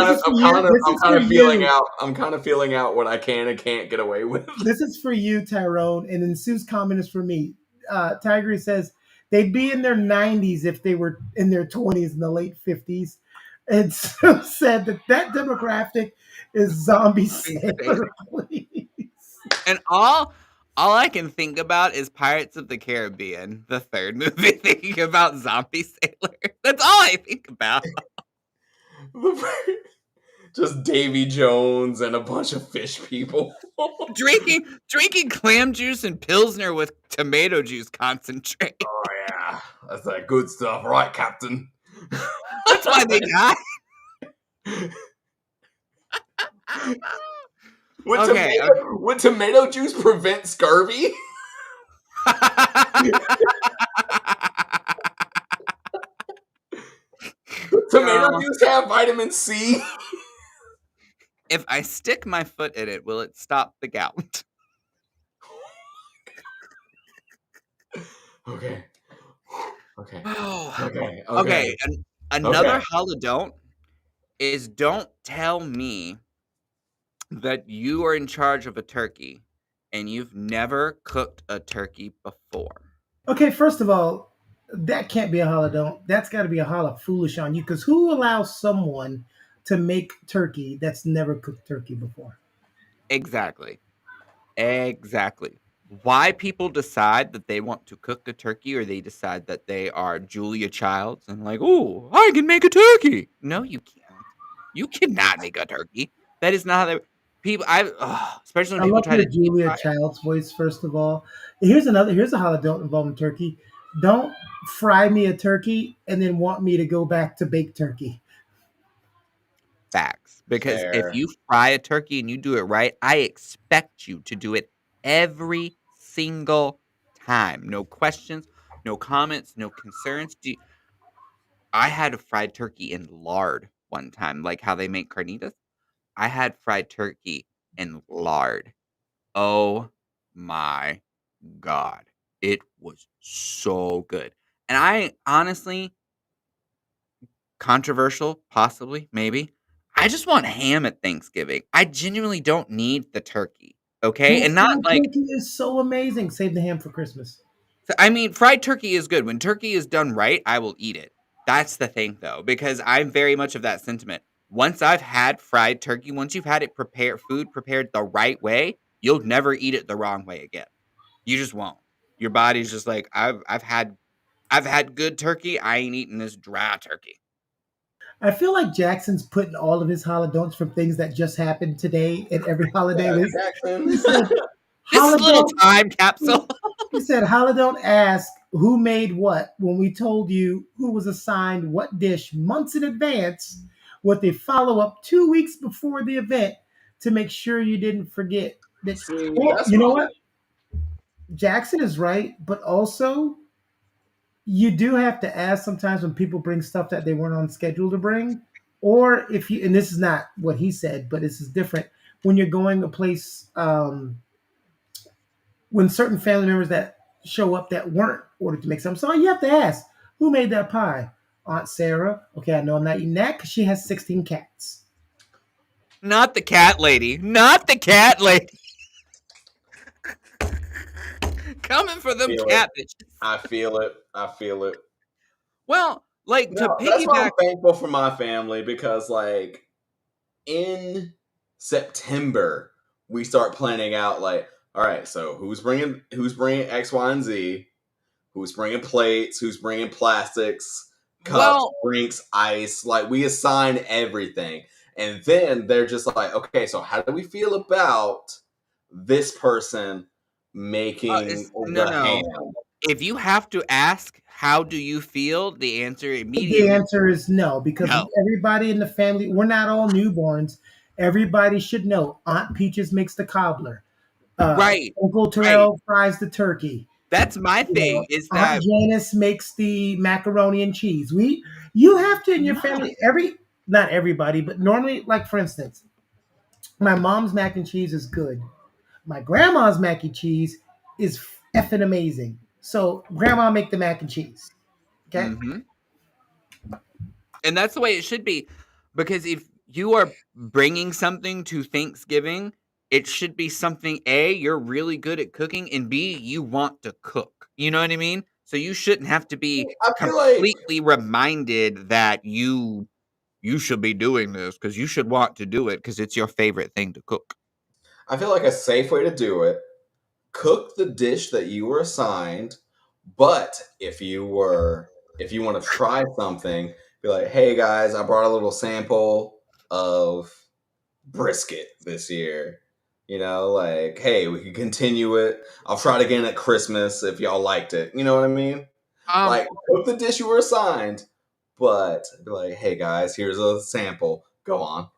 I'm kind of feeling out what I can and can't get away with. This is for you, Tyrone, and then Sue's comment is for me. Tiger says they'd be in their 90s if they were in their 20s in the late 50s, and Sue said that demographic is zombie sailor, please. And all I can think about is Pirates of the Caribbean, the third movie, thinking about zombie sailor. That's all I think about. Just Davy Jones and a bunch of fish people. drinking clam juice and Pilsner with tomato juice concentrate. Oh yeah, that's that good stuff, right, Captain? That's why they died. Would tomato juice prevent scurvy? Tomato juice have vitamin C? If I stick my foot in it, will it stop the gout? Okay. Okay. Another Holidont is don't tell me that you are in charge of a turkey and you've never cooked a turkey before. Okay, first of all, that can't be a Holidont. That's got to be a holla foolish on you, because who allows someone to make turkey that's never cooked turkey before? Exactly. Why people decide that they want to cook a turkey, or they decide that they are Julia Childs and like, oh, I can make a turkey. No, you can't. You cannot make a turkey. That is not how they people. Especially when I people love try your to Julia Child's voice. First of all, here's a Holidont involving turkey. Don't fry me a turkey and then want me to go back to baked turkey. facts. Because Fair. if you fry a turkey and you do it right, I expect you to do it every single time. No questions, no comments, no concerns. I had a fried turkey in lard one time, like how they make carnitas. I had fried turkey in lard. Oh my God. It was so good. And I honestly, controversial, possibly, maybe. I just want ham at Thanksgiving. I genuinely don't need the turkey. Okay? Well, And not fried like, turkey is so amazing. Save the ham for Christmas. I mean, fried turkey is good. When turkey is done right, I will eat it. That's the thing, though, because I'm very much of that sentiment. Once I've had fried turkey, once you've had it food prepared the right way, you'll never eat it the wrong way again. You just won't. Your body's just like, I've had good turkey. I ain't eating this dry turkey. I feel like Jackson's putting all of his Holidonts from things that just happened today and every holiday. Yeah, He said, This is a little time capsule. He said, Holidont asked who made what when we told you who was assigned what dish months in advance with a follow-up 2 weeks before the event to make sure you didn't forget. You know what? Jackson is right, but also you do have to ask sometimes when people bring stuff that they weren't on schedule to bring. Or if you, and this is not what he said, but this is different. When you're going a place, when certain family members that show up that weren't ordered to make something, so you have to ask, who made that pie? Aunt Sarah. Okay, I know I'm not eating that because she has 16 cats. Not the cat lady. Not the cat lady. Coming for them Feel it. cat bitches. I feel it. I feel it. Well, like to No, that's why I'm piggyback. thankful for my family because, like, in September, we start planning out. Like, all right, so who's bringing X, Y, and Z? Who's bringing plates? Who's bringing plastics, cups, Well, drinks, ice? Like, we assign everything, and then they're just like, okay, so how do we feel about this person making no, the no. ham? If you have to ask, how do you feel? The answer The immediately answer is no, because no. everybody in the family, we're not all newborns. Everybody should know Aunt Peaches makes the cobbler. Right, Uncle right. Terrell fries the turkey. That's my You know, thing. Is Aunt that Janice makes the macaroni and cheese. You have to in your family, not everybody, but normally, like for instance, my mom's mac and cheese is good. My grandma's mac and cheese is effing amazing. So grandma make the mac and cheese. Okay. hmm and that's the way it should be, because if you are bringing something to Thanksgiving, it should be something A, you're really good at cooking, and B, you want to cook. You know what I mean? So you shouldn't have to be I feel like completely reminded that you should be doing this because you should want to do it because it's your favorite thing to cook. I feel like a safe way to do it: cook the dish that you were assigned. But if you want to try something, be like, hey guys, I brought a little sample of brisket this year. You know, like, hey, we can continue it. I'll try it again at Christmas if y'all liked it. You know what I mean? Um, Like, cook the dish you were assigned, but be like, hey guys, here's a sample. Go on.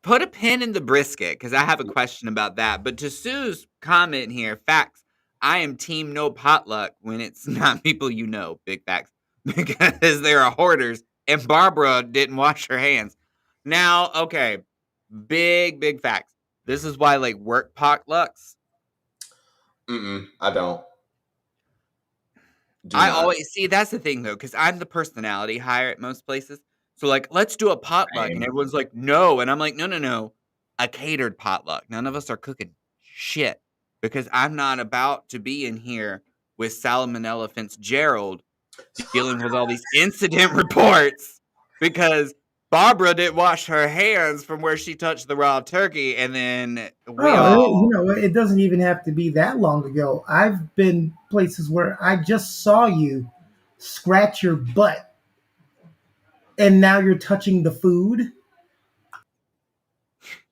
Put a pin in the brisket because I have a question about that. But to Sue's comment here, facts. I am team no potluck when it's not people you know. Big facts because they are hoarders, and Barbara didn't wash her hands. Now, okay, big facts. This is why like work potlucks. I don't. Do I not. always see that's the thing though, because I'm the personality hire at most places. So like, let's do a potluck, and Same. everyone's like, no, and I'm like, no, no, no, a catered potluck. None of us are cooking shit because I'm not about to be in here with Salmonella Fitzgerald dealing with all these incident reports because Barbara didn't wash her hands from where she touched the raw turkey, and then we Oh, all it doesn't even have to be that long ago. I've been places where I just saw you scratch your butt and now you're touching the food.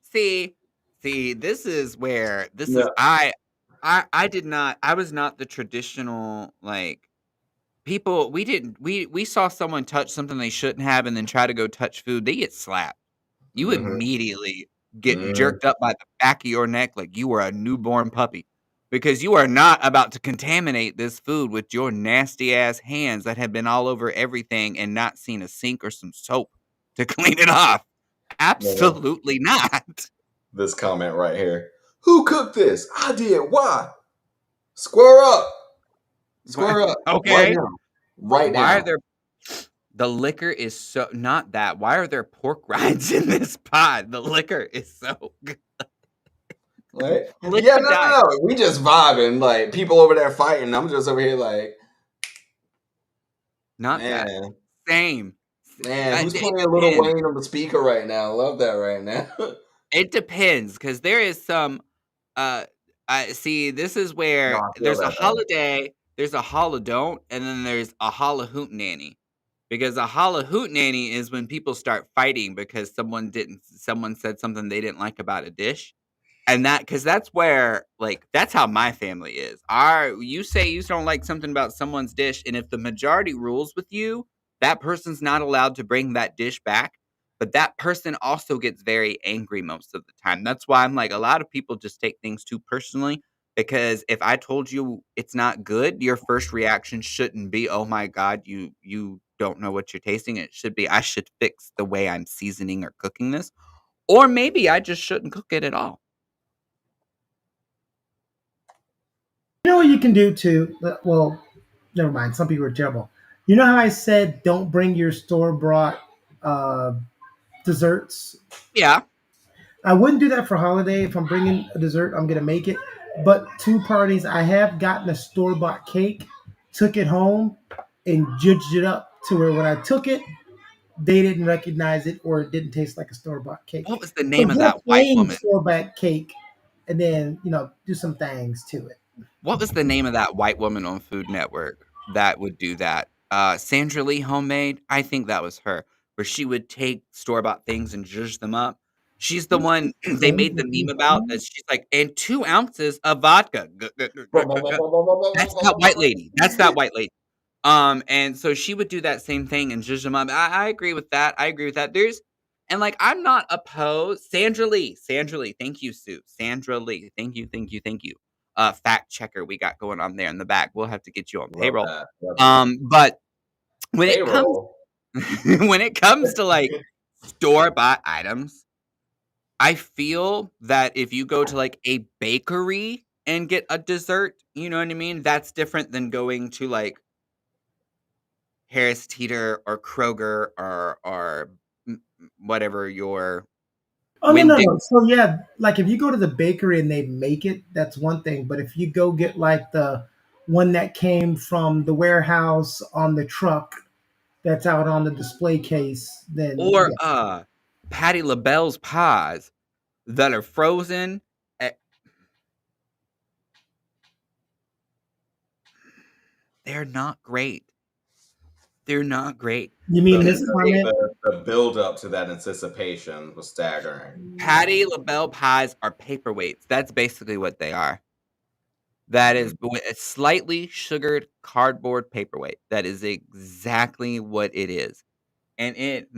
see, this is where this is No. I did not I was not the traditional like people we didn't we saw someone touch something they shouldn't have and then try to go touch food, they get slapped. You Hmm. immediately get jerked up by the back of your neck like you were a newborn puppy because you are not about to contaminate this food with your nasty ass hands that have been all over everything and not seen a sink or some soap to clean it off. No. Absolutely not. This comment right here. Who cooked this? I did. Why? Square up. Square up. Right Okay. now. Right Why are now. there the liquor is so not that. Why are there pork rinds in this pot? The liquor is so good. Right? Yeah, Liquid no, diet. no, no. We just vibing. Like, people over there fighting. I'm just over here like, Not that. man. Same. Man, who's It playing Little depends. Wayne on the speaker right now? Love that right now. It depends because there is some. Uh, I see. This is No, where I feel there's a that though. holiday. There's a holidont, and then there's a holla hoot nanny. Because a holla hoot nanny is when people start fighting because someone said something they didn't like about a dish. And that because that's where like that's how my family is. Our you say you don't like something about someone's dish, and if the majority rules with you, that person's not allowed to bring that dish back. But that person also gets very angry most of the time. That's why I'm like a lot of people just take things too personally. Because if I told you it's not good, your first reaction shouldn't be, "Oh my god, you don't know what you're tasting." It should be, "I should fix the way I'm seasoning or cooking this." Or maybe I just shouldn't cook it at all. You know what you can do too? Well, never mind. Some people are terrible. You know how I said don't bring your store bought uh, desserts? Yeah. I wouldn't do that for holiday. If I'm bringing a dessert, I'm gonna make it. But two parties, I have gotten a store bought cake, took it home, and judged it up to where when I took it, they didn't recognize it or it didn't taste like a store bought cake. What was the So name of get that white plain woman? store bought cake, and then do some things to it. What was the name of that white woman on Food Network that would do that? Sandra Lee Homemade? I think that was her, where she would take store-bought things and zhuzh them up. She's the one they made the meme about that she's like, "And 2 ounces of vodka." That's that white lady. That's that white lady. And so she would do that same thing and zhuzh them up. I agree with that. I agree with that. And like I'm not opposed. Sandra Lee, thank you, Sue. Sandra Lee, thank you, thank you, thank you. Fact checker we got going on there in the back. We'll have to get you on Love payroll. that. Love that. But when it comes Payroll. when it comes to like store bought items, I feel that if you go to like a bakery and get a dessert, you know what I mean? That's different than going to like Harris Teeter or Kroger or whatever your Oh no, no, no. Winn-Dixie. So yeah, like if you go to the bakery and they make it, that's one thing. But if you go get like the one that came from the warehouse on the truck that's out on the display case, then Or yeah. Patty LaBelle's pies that are frozen. eh, They're not great. They're not great. You mean The, this comment? the build up to that anticipation was staggering. Patty LaBelle pies are paperweights. That's basically what they are. That is a slightly sugared cardboard paperweight. That is exactly what it is. And it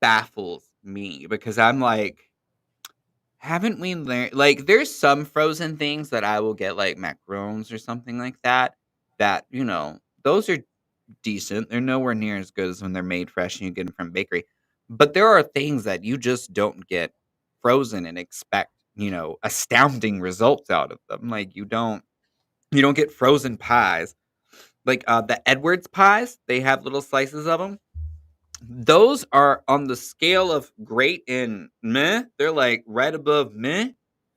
baffles me because I'm like, haven't we learned like there's some frozen things that I will get like macarons or something like that those are decent. They're nowhere near as good as when they're made fresh and you get them from bakery. But there are things that you just don't get frozen and expect, astounding results out of them. Like you don't get frozen pies. Like the Edwards pies, they have little slices of them. Those are on the scale of great and meh. They're like right above meh,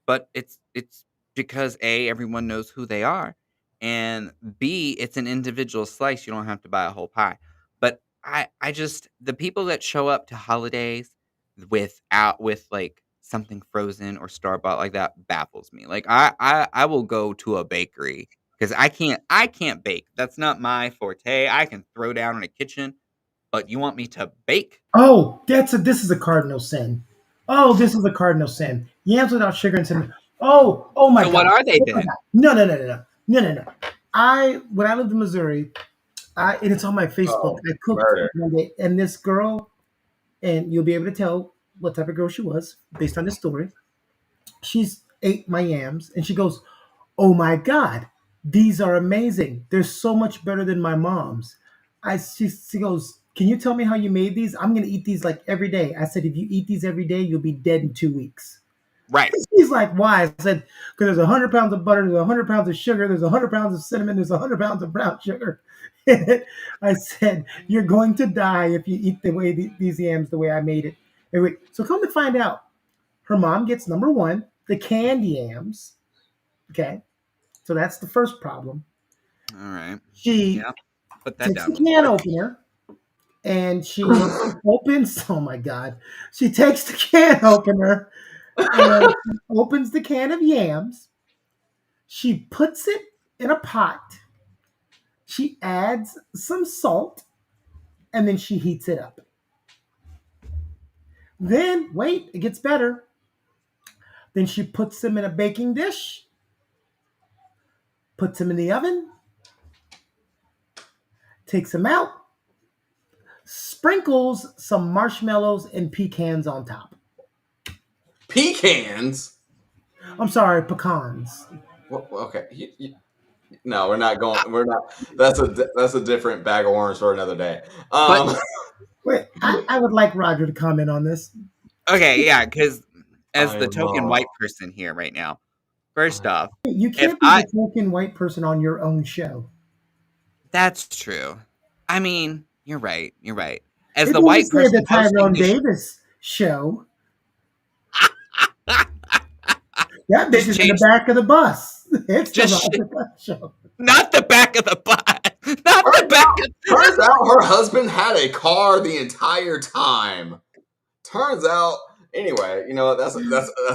but it's because A, everyone knows who they are, and B, it's an individual slice. You don't have to buy a whole pie. But I just the people that show up to holidays with like something frozen or store bought like that baffles me. Like I will go to a bakery because I can't bake. That's not my forte. I can throw down in a kitchen, but you want me to bake? Oh, this is a cardinal sin. Oh, this is a cardinal sin. Yams without sugar and cinnamon. Oh my So what god. are they Oh my then? god. No, no, no, no, no, no, no, no. When I lived in Missouri, and it's on my Facebook. Oh, I cooked murder. one day, and this girl, and you'll be able to tell what type of girl she was based on this story. She's ate my yams, and she goes, "Oh my god, these are amazing. They're so much better than my mom's." She goes, "Can you tell me how you made these? I'm gonna eat these like every day." I said, "If you eat these every day, you'll be dead in 2 weeks." Right. He's like, "Why?" I said, "Because there's 100 pounds of butter, there's 100 pounds of sugar, there's 100 pounds of cinnamon, there's 100 pounds of brown sugar." I said, "You're going to die if you eat the way these yams the way I made it." Anyway, so come to find out, her mom gets number one, the canned yams. Okay, so that's the first problem. All right. She Yeah. Put that takes down the on the can board. opener and she opens. Oh my god! She takes the can opener and opens the can of yams. She puts it in a pot. She adds some salt and then she heats it up. Then, wait, it gets better. Then she puts them in a baking dish, puts them in the oven, takes them out, sprinkles some marshmallows and pecans on top. Pecans. I'm sorry, pecans. Well, okay. No, we're not going. We're not. That's a different bag of worms for another day. But Wait, I would like Roger to comment on this. okay, yeah, because as I the am. token white person here right now, first off, You if can't be I the token white person on your own show. that's true. I mean, you're right. You're right. As It the doesn't white say person the hosting Tyrone this, Davis show. That bitch Just is in the change. back of the bus. It's the Just Roger Black show. not the back of the bus. Not the back. Turns out her husband had a car the entire time. Turns out, anyway, you know that's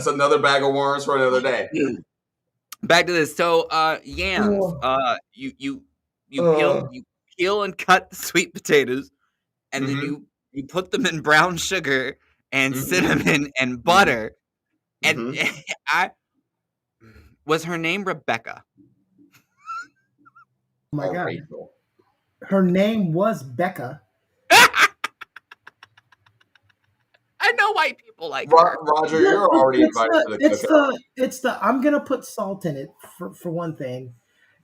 another bag of worms for another day. Back to this. So, yams. You peel and cut the sweet potatoes, and then Mhm. you put them in brown sugar and Mhm. cinnamon and butter. And Mhm. I was her name Rebecca. Oh my Or god. Rachel. Her name was Becca. I know white people like her. Roger, Yeah, you're already invited to the cookout. it's the I'm gonna put salt in it for one thing.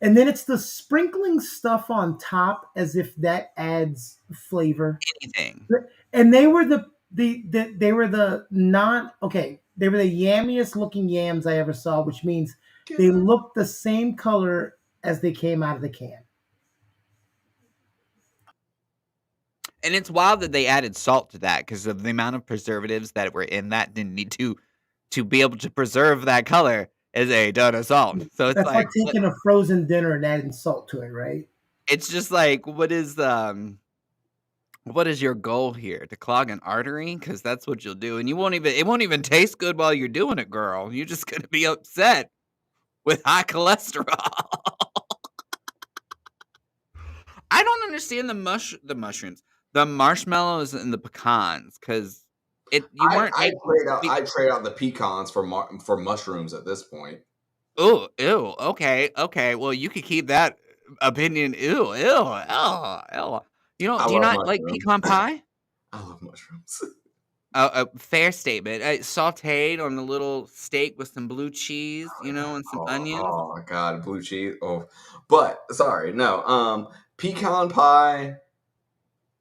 And then it's the sprinkling stuff on top as if that adds flavor. Anything. And they were they were the non okay, they were the yammiest looking yams I ever saw, which means they looked the same color as they came out of the can. And it's wild that they added salt to that because of the amount of preservatives that were in that didn't need to be able to preserve that color is a ton of salt. So it's That's like like taking a frozen dinner and adding salt to it, right? it's just like what is your goal here? To clog an artery? Because that's what you'll do. And it won't even taste good while you're doing it, girl. You're just gonna be upset with high cholesterol. I don't understand the mushrooms, the marshmallows and the pecans, because you weren't able to. I trade out the pecans for mushrooms at this point. Oh, ew. Okay. Well, you could keep that opinion. Ew. Ew. I Do you love not like mushrooms. pecan pie? I love mushrooms. A fair statement. Sautéed on a little steak with some blue cheese, and some onions. Oh god, blue cheese. Oh, but sorry, no. Pecan pie.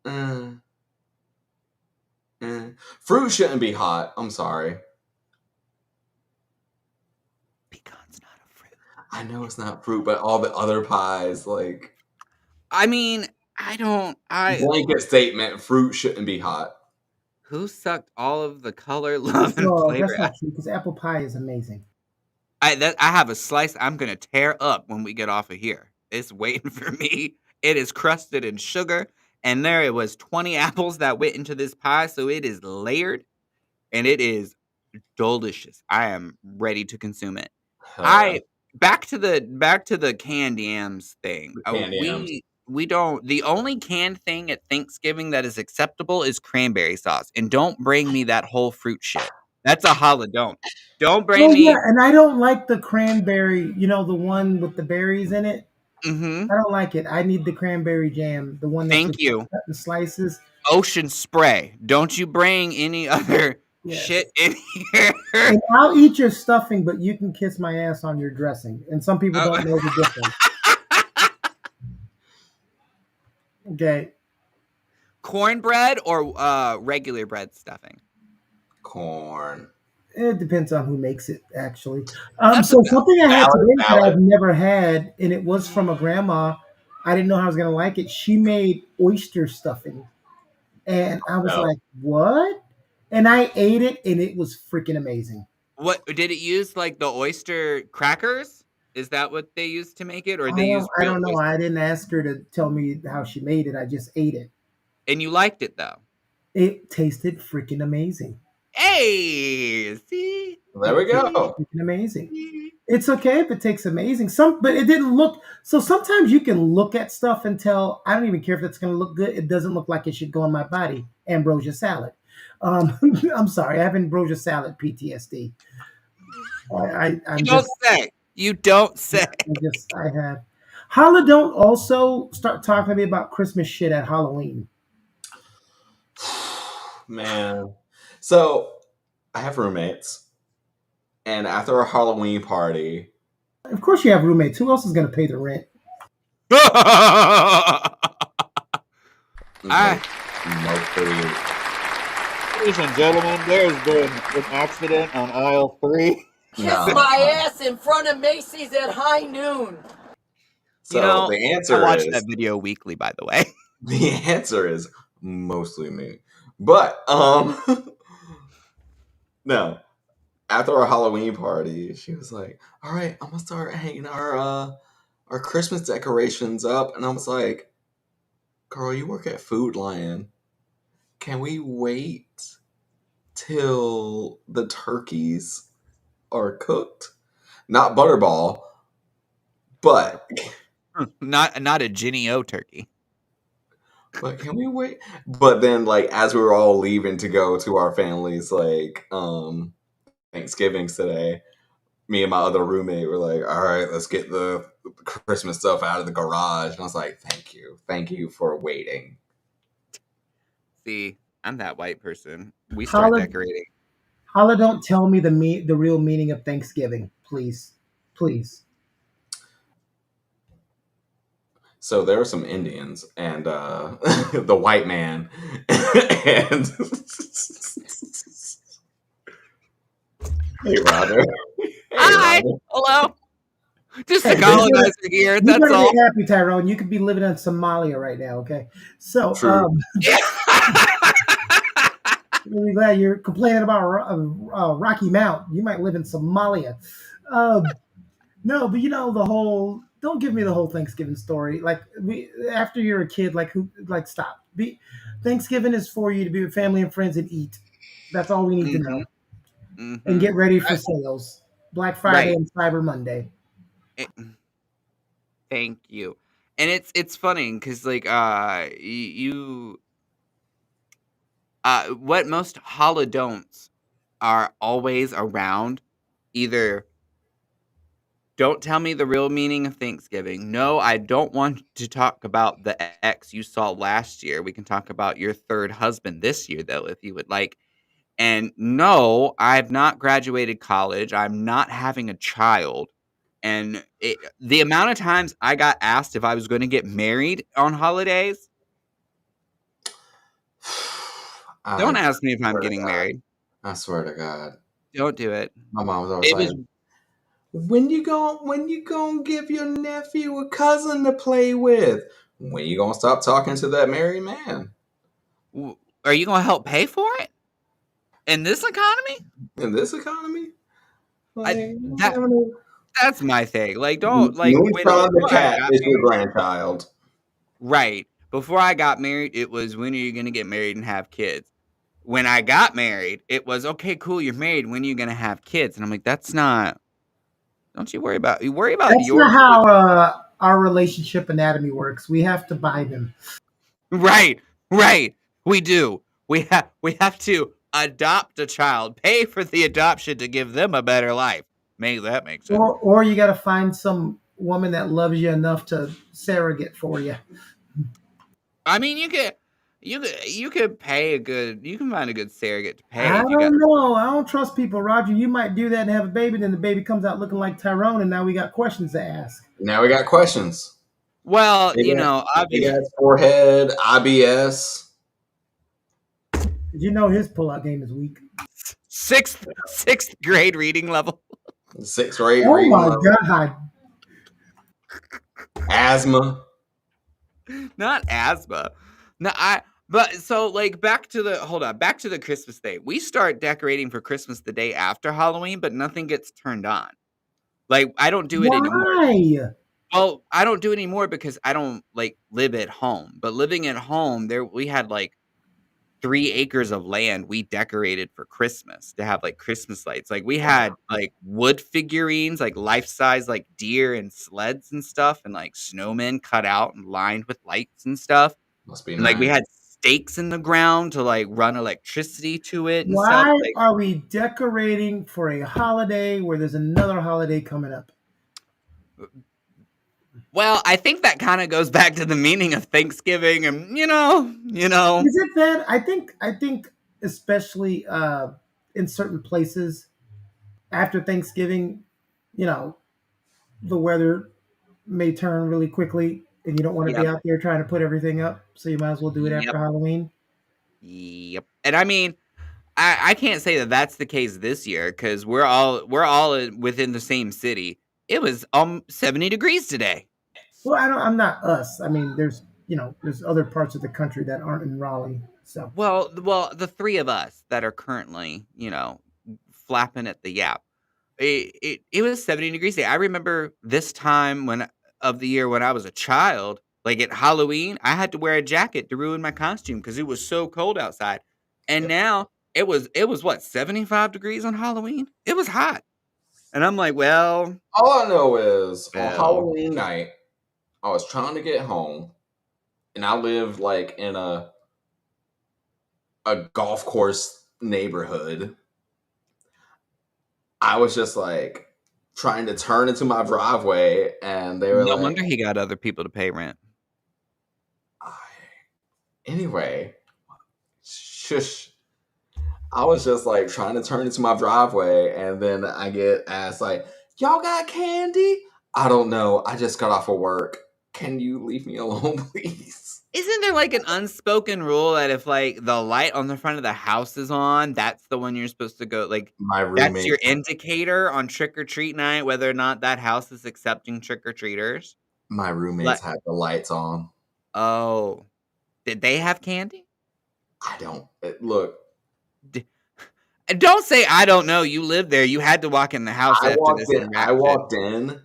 Uh, Fruit shouldn't be hot. I'm sorry. Pecan's not a fruit. I know it's not fruit, but all the other pies, like I mean, I don't. blanket statement, fruit shouldn't be hot. Who sucked all of the color, love, and No, flavor that's out? not true because apple pie is amazing. I have a slice I'm gonna tear up when we get off of here. It's waiting for me. It is crusted in sugar, and there it was 20 apples that went into this pie, so it is layered and it is delicious. I am ready to consume it. Hell yeah. I back to the canned yams thing. Candy yams. We don't. The only canned thing at Thanksgiving that is acceptable is cranberry sauce, and don't bring me that whole fruit shit. That's a Holidont. Don't bring Oh yeah, me. and I don't like the cranberry, the one with the berries in it. Mm-hmm. I don't like it. I need the cranberry jam, the one that's Thank just you. cut in slices. Ocean spray. Don't you bring any other Yes. shit in here. And I'll eat your stuffing, but you can kiss my ass on your dressing. And some people Oh. don't know the difference. Okay. Cornbread or regular bread stuffing? Corn. It depends on who makes it, actually. That's So about something I had Valid, today that I've valid. never had, and it was from a grandma. I didn't know I was gonna like it. She made oyster stuffing, and I was No. like, "What?" And I ate it, and it was freaking amazing. What did it use? Like the oyster crackers? Is that what they used to make it, or they use I real don't know. I oyster? didn't ask her to tell me how she made it. I just ate it. And you liked it though. It tasted freaking amazing. Hey, see, There we see, go. Freaking amazing. see. It's okay if it takes amazing. But it didn't look. So sometimes you can look at stuff and tell. I don't even care if it's going to look good. It doesn't look like it should go in my body. Ambrosia salad. Um, I'm sorry. I have ambrosia salad PTSD. I'm You don't just. say. You don't say. I have. Holidont also start talking to me about Christmas shit at Halloween. Man. So I have roommates, and after a Halloween party, Of course, you have roommates. Who else is going to pay the rent? no, I mostly Ladies and gentlemen, there's been an accident on aisle 3. Kiss no. my ass in front of Macy's at high noon. So the I answer watch is that video weekly, by the way. the answer is mostly me. But no. after our Halloween party, she was like, "All right, I'm gonna start hanging our Christmas decorations up," and I was like, "Girl, you work at Food Lion. Can we wait till the turkeys are cooked? Not butterball, but Not a Ginny O turkey. can we wait?" But then, like, as we were all leaving to go to our families, like, Thanksgivings today, me and my other roommate were like, "All right, let's get the Christmas stuff out of the garage." And I was like, thank you for waiting." See, I'm that white person. We start Holla, decorating. holla! Don't tell me the real meaning of Thanksgiving, please, please. So there were some Indians and the white man, and hey Roger, hey Hi, Roger. hello. Just Hey, a colonizer here. you That's better all. be happy, Tyrone. You could be living in Somalia right now. Okay, so True. Yeah. really glad you're complaining about Rocky Mount. You might live in Somalia. Um, no, but you know the whole. Don't give me the whole Thanksgiving story. Like we, after you're a kid, like who, like stop. Thanksgiving is for you to be with family and friends and eat. That's all we need to hmm know. And hmm get ready for sales. Black Friday Right. and Cyber Monday. Eh, Thank you. And it's funny because like you what most holodonts are always around either don't tell me the real meaning of Thanksgiving. No, I don't want to talk about the ex you saw last year. We can talk about your third husband this year, though, if you would like. And no, I've not graduated college. I'm not having a child. And the amount of times I got asked if I was going to get married on holidays, don't I ask me if I'm swear to getting God. married. I swear to God. Don't do it. My mom was always It like, was when you gonna give your nephew a cousin to play with? When you gonna stop talking to that married man? Are you going to help pay for it in this economy? In this economy? I Like, that That's my thing. Like, don't like when Moonshine the before I cat got is your married, grandchild. right? Before I got married, it was when are you gonna get married and have kids? When I got married, it was okay, cool, you're married. When are you gonna have kids? And I'm like, that's not. Don't you worry about. You worry about That's your not kids, how our relationship anatomy works. We have to buy them. right? Right. We do. We have to adopt a child, pay for the adoption to give them a better life. Make that make sense? Or you got to find some woman that loves you enough to surrogate for you. I mean, you could pay a good. You can find a good surrogate to pay I if you got. don't know. I don't trust people, Roger. You might do that and have a baby, then the baby comes out looking like Tyrone, and now we got questions to ask. Now we got questions. Well, Big ass, big obviously. ass forehead, IBS, Did you know his pullout game is weak? Sixth grade reading level. 6th grade Oh reading my level, god! asthma. Not asthma. No, but so like back to the hold on, back to the Christmas day. We start decorating for Christmas the day after Halloween, but nothing gets turned on. Like I don't do it anymore. Why? Well, I don't do it anymore because I don't like live at home. But living at home, there we had like 3 acres of land we decorated for Christmas to have like Christmas lights. Like we Wow, had like wood figurines, like life size, like deer and sleds and stuff, and like snowmen cut out and lined with lights and stuff. must be And like we nice. had stakes in the ground to like run electricity to it and stuff. Why Like, are we decorating for a holiday where there's another holiday coming up? well, I think that kind of goes back to the meaning of Thanksgiving, and you know. Is it that? I think especially in certain places after Thanksgiving, you know, the weather may turn really quickly and you don't want to be Yep, out there trying to put everything up, so you might as well do it yep, after Halloween. yep. And I mean, I can't say that that's the case this year because we're all within the same city. It was 70 degrees today. Well, I'm not us. I mean, there's other parts of the country that aren't in Raleigh. So Well, the three of us that are currently, flapping at the yap. It was 70 degrees there. I remember this time when of the year when I was a child, like at Halloween, I had to wear a jacket to ruin my costume because it was so cold outside. And Yep. now it was what, 75 degrees on Halloween? It was hot. And I'm like, well, All I know is on well, Halloween night, I was trying to get home, and I lived like in a golf course neighborhood. I was just like trying to turn into my driveway, and they were no like, wonder he got other people to pay rent. anyway, shush. I was just like trying to turn into my driveway, and then I get asked like, "Y'all got candy?" I don't know. I just got off of work. Can you leave me alone, please? Isn't there like an unspoken rule that if like the light on the front of the house is on, that's the one you're supposed to go like My that's roommate, your indicator on trick or treat night whether or not that house is accepting trick or treaters? my Like, roommates had the lights on. oh, did they have candy? I don't look. D- Don't say I don't know. You lived there. You had to walk in the house I after walked this in. I interaction. walked in.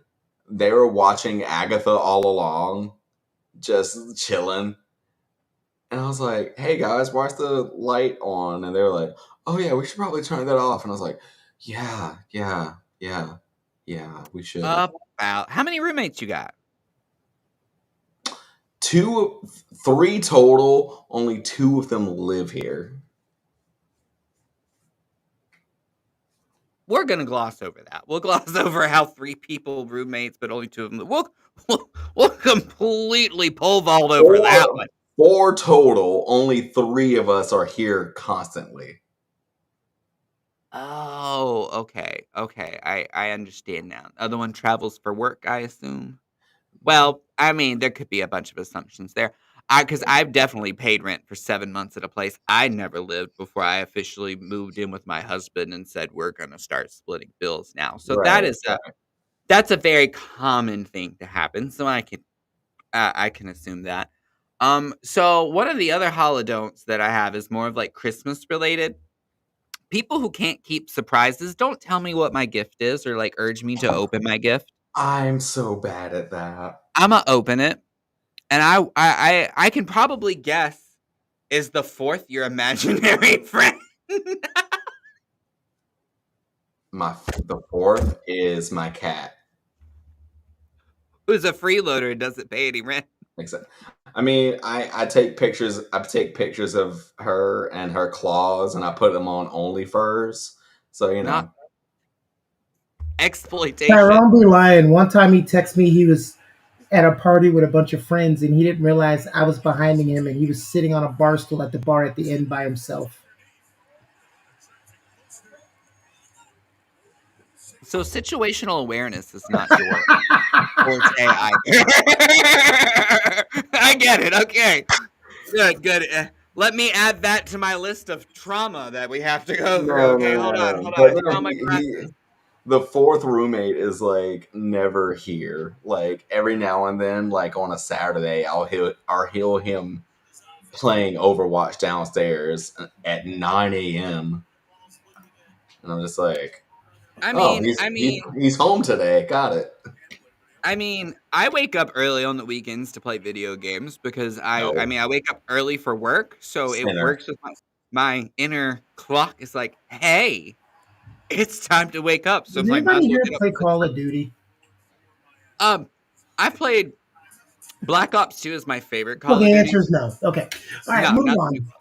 They were watching Agatha all along, just chilling. And I was like, "Hey guys, why's the light on?" And they were like, "Oh yeah, we should probably turn that off." And I was like, "Yeah, yeah, yeah, yeah, we should." About how many roommates you got? Three total. Only two of them live here. We're gonna gloss over that. We'll gloss over how 3 people roommates, but only 2 of them. We'll completely pole vault over that Four, one. four total. Only three of us are here constantly. Oh, okay, okay. I understand now. Other one travels for work, I assume. Well, I mean, there could be a bunch of assumptions there. Because I've definitely paid rent for 7 months at a place I never lived before I officially moved in with my husband and said we're gonna start splitting bills now. So Right. that's a very common thing to happen. So I can assume that. So one of the other holidon'ts that I have is more of like Christmas related. People who can't keep surprises don't tell me what my gift is or like urge me to open my gift. I'm so bad at that. I'ma open it, and I can probably guess is the fourth your imaginary friend. The fourth is my cat. Who's a freeloader and doesn't pay any rent. Except, I mean, I take pictures. I take pictures of her and her claws, and I put them on OnlyFurs. So Not exploitation. Tyrone be lying. One time he texted me he was at a party with a bunch of friends and he didn't realize I was behind him and he was sitting on a bar stool at the bar at the end by himself. So situational awareness is not your forte either. I get it. Okay. Good, good. Let me add that to my list of trauma that we have to go through. No, Okay, no, hold no, on, no. hold But on. no, Trauma glasses. the fourth roommate is like never here. Like every now and then, like on a Saturday, I'll hear him playing Overwatch downstairs at 9 a.m. And I'm just like, I oh, mean, I mean, he's home today. Got it. I mean, I wake up early on the weekends to play video games because I No, mean, I wake up early for work, so it sinner. works with my inner clock. Is like, hey, it's time to wake up, so Does I might as anybody well here get up. play Call of Duty? I played Black Ops 2 is my favorite Call Well, of the Duty. answer is no. Okay. All right, No, move not on.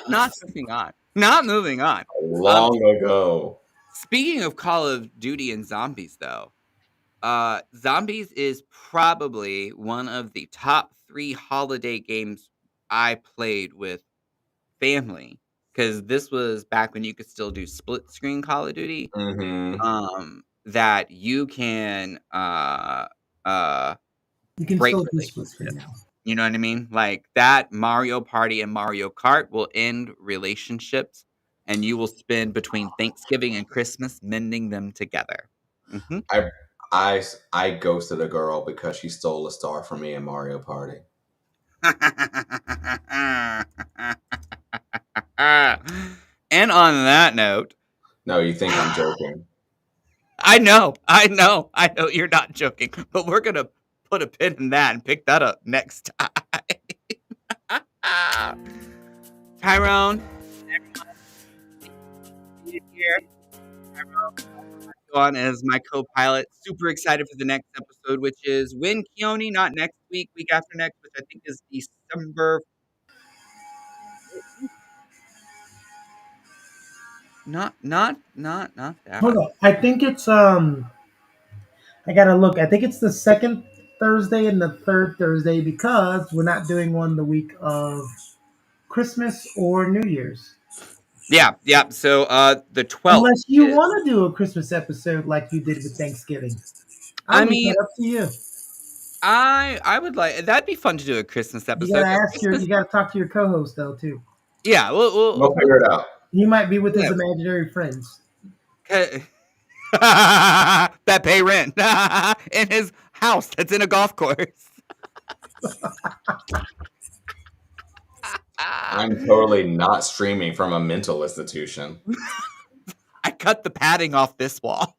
not moving on. Not moving on. Um, Long ago. Speaking of Call of Duty and zombies, though, Zombies is probably one of the top 3 holiday games I played with family, because this was back when you could still do split screen Call of Duty, Mm-hmm. that you can, uh, You can break still do split screen relationships. now. You know what I mean? Like, that Mario Party and Mario Kart will end relationships, and you will spend between Thanksgiving and Christmas mending them together. Mhm. I I ghosted a girl because she stole a star from me in Mario Party. And on that note, No, you think I'm joking. I know you're not joking, but we're gonna put a pin in that and pick that up next time. Tyrone, here. On as my co-pilot. Super excited for the next episode, which is Win Keone, not next week, week after next, which I think is December. Not that. Hold on. I think it's I gotta look. I think it's the second Thursday and the third Thursday because we're not doing one the week of Christmas or New Year's. Yeah. So the 12th Unless you is. want to do a Christmas episode like you did with Thanksgiving. I I'll leave mean, that up to you. I would like that'd be fun to do a Christmas You episode. gotta ask Christmas, you gotta talk to your co-host though too. yeah, We'll figure it out. He might be with his Yeah. imaginary friends. that pay rent in his house that's in a golf course. I'm totally not streaming from a mental institution. I cut the padding off this wall.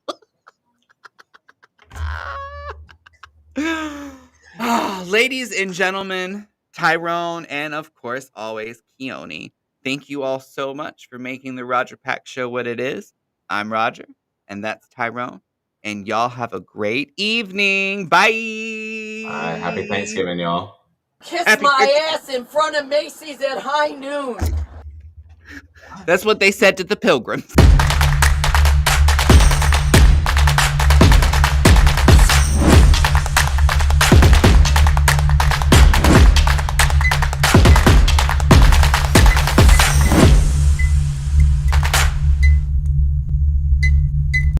Ladies and gentlemen, Tyrone, and of course, always Keone, thank you all so much for making the Roger Pack Show what it is. I'm Roger, and that's Tyrone, and y'all have a great evening. Bye. Happy Thanksgiving, y'all. Kiss Happy my Thanksgiving. ass in front of Macy's at high noon. That's what they said to the pilgrims.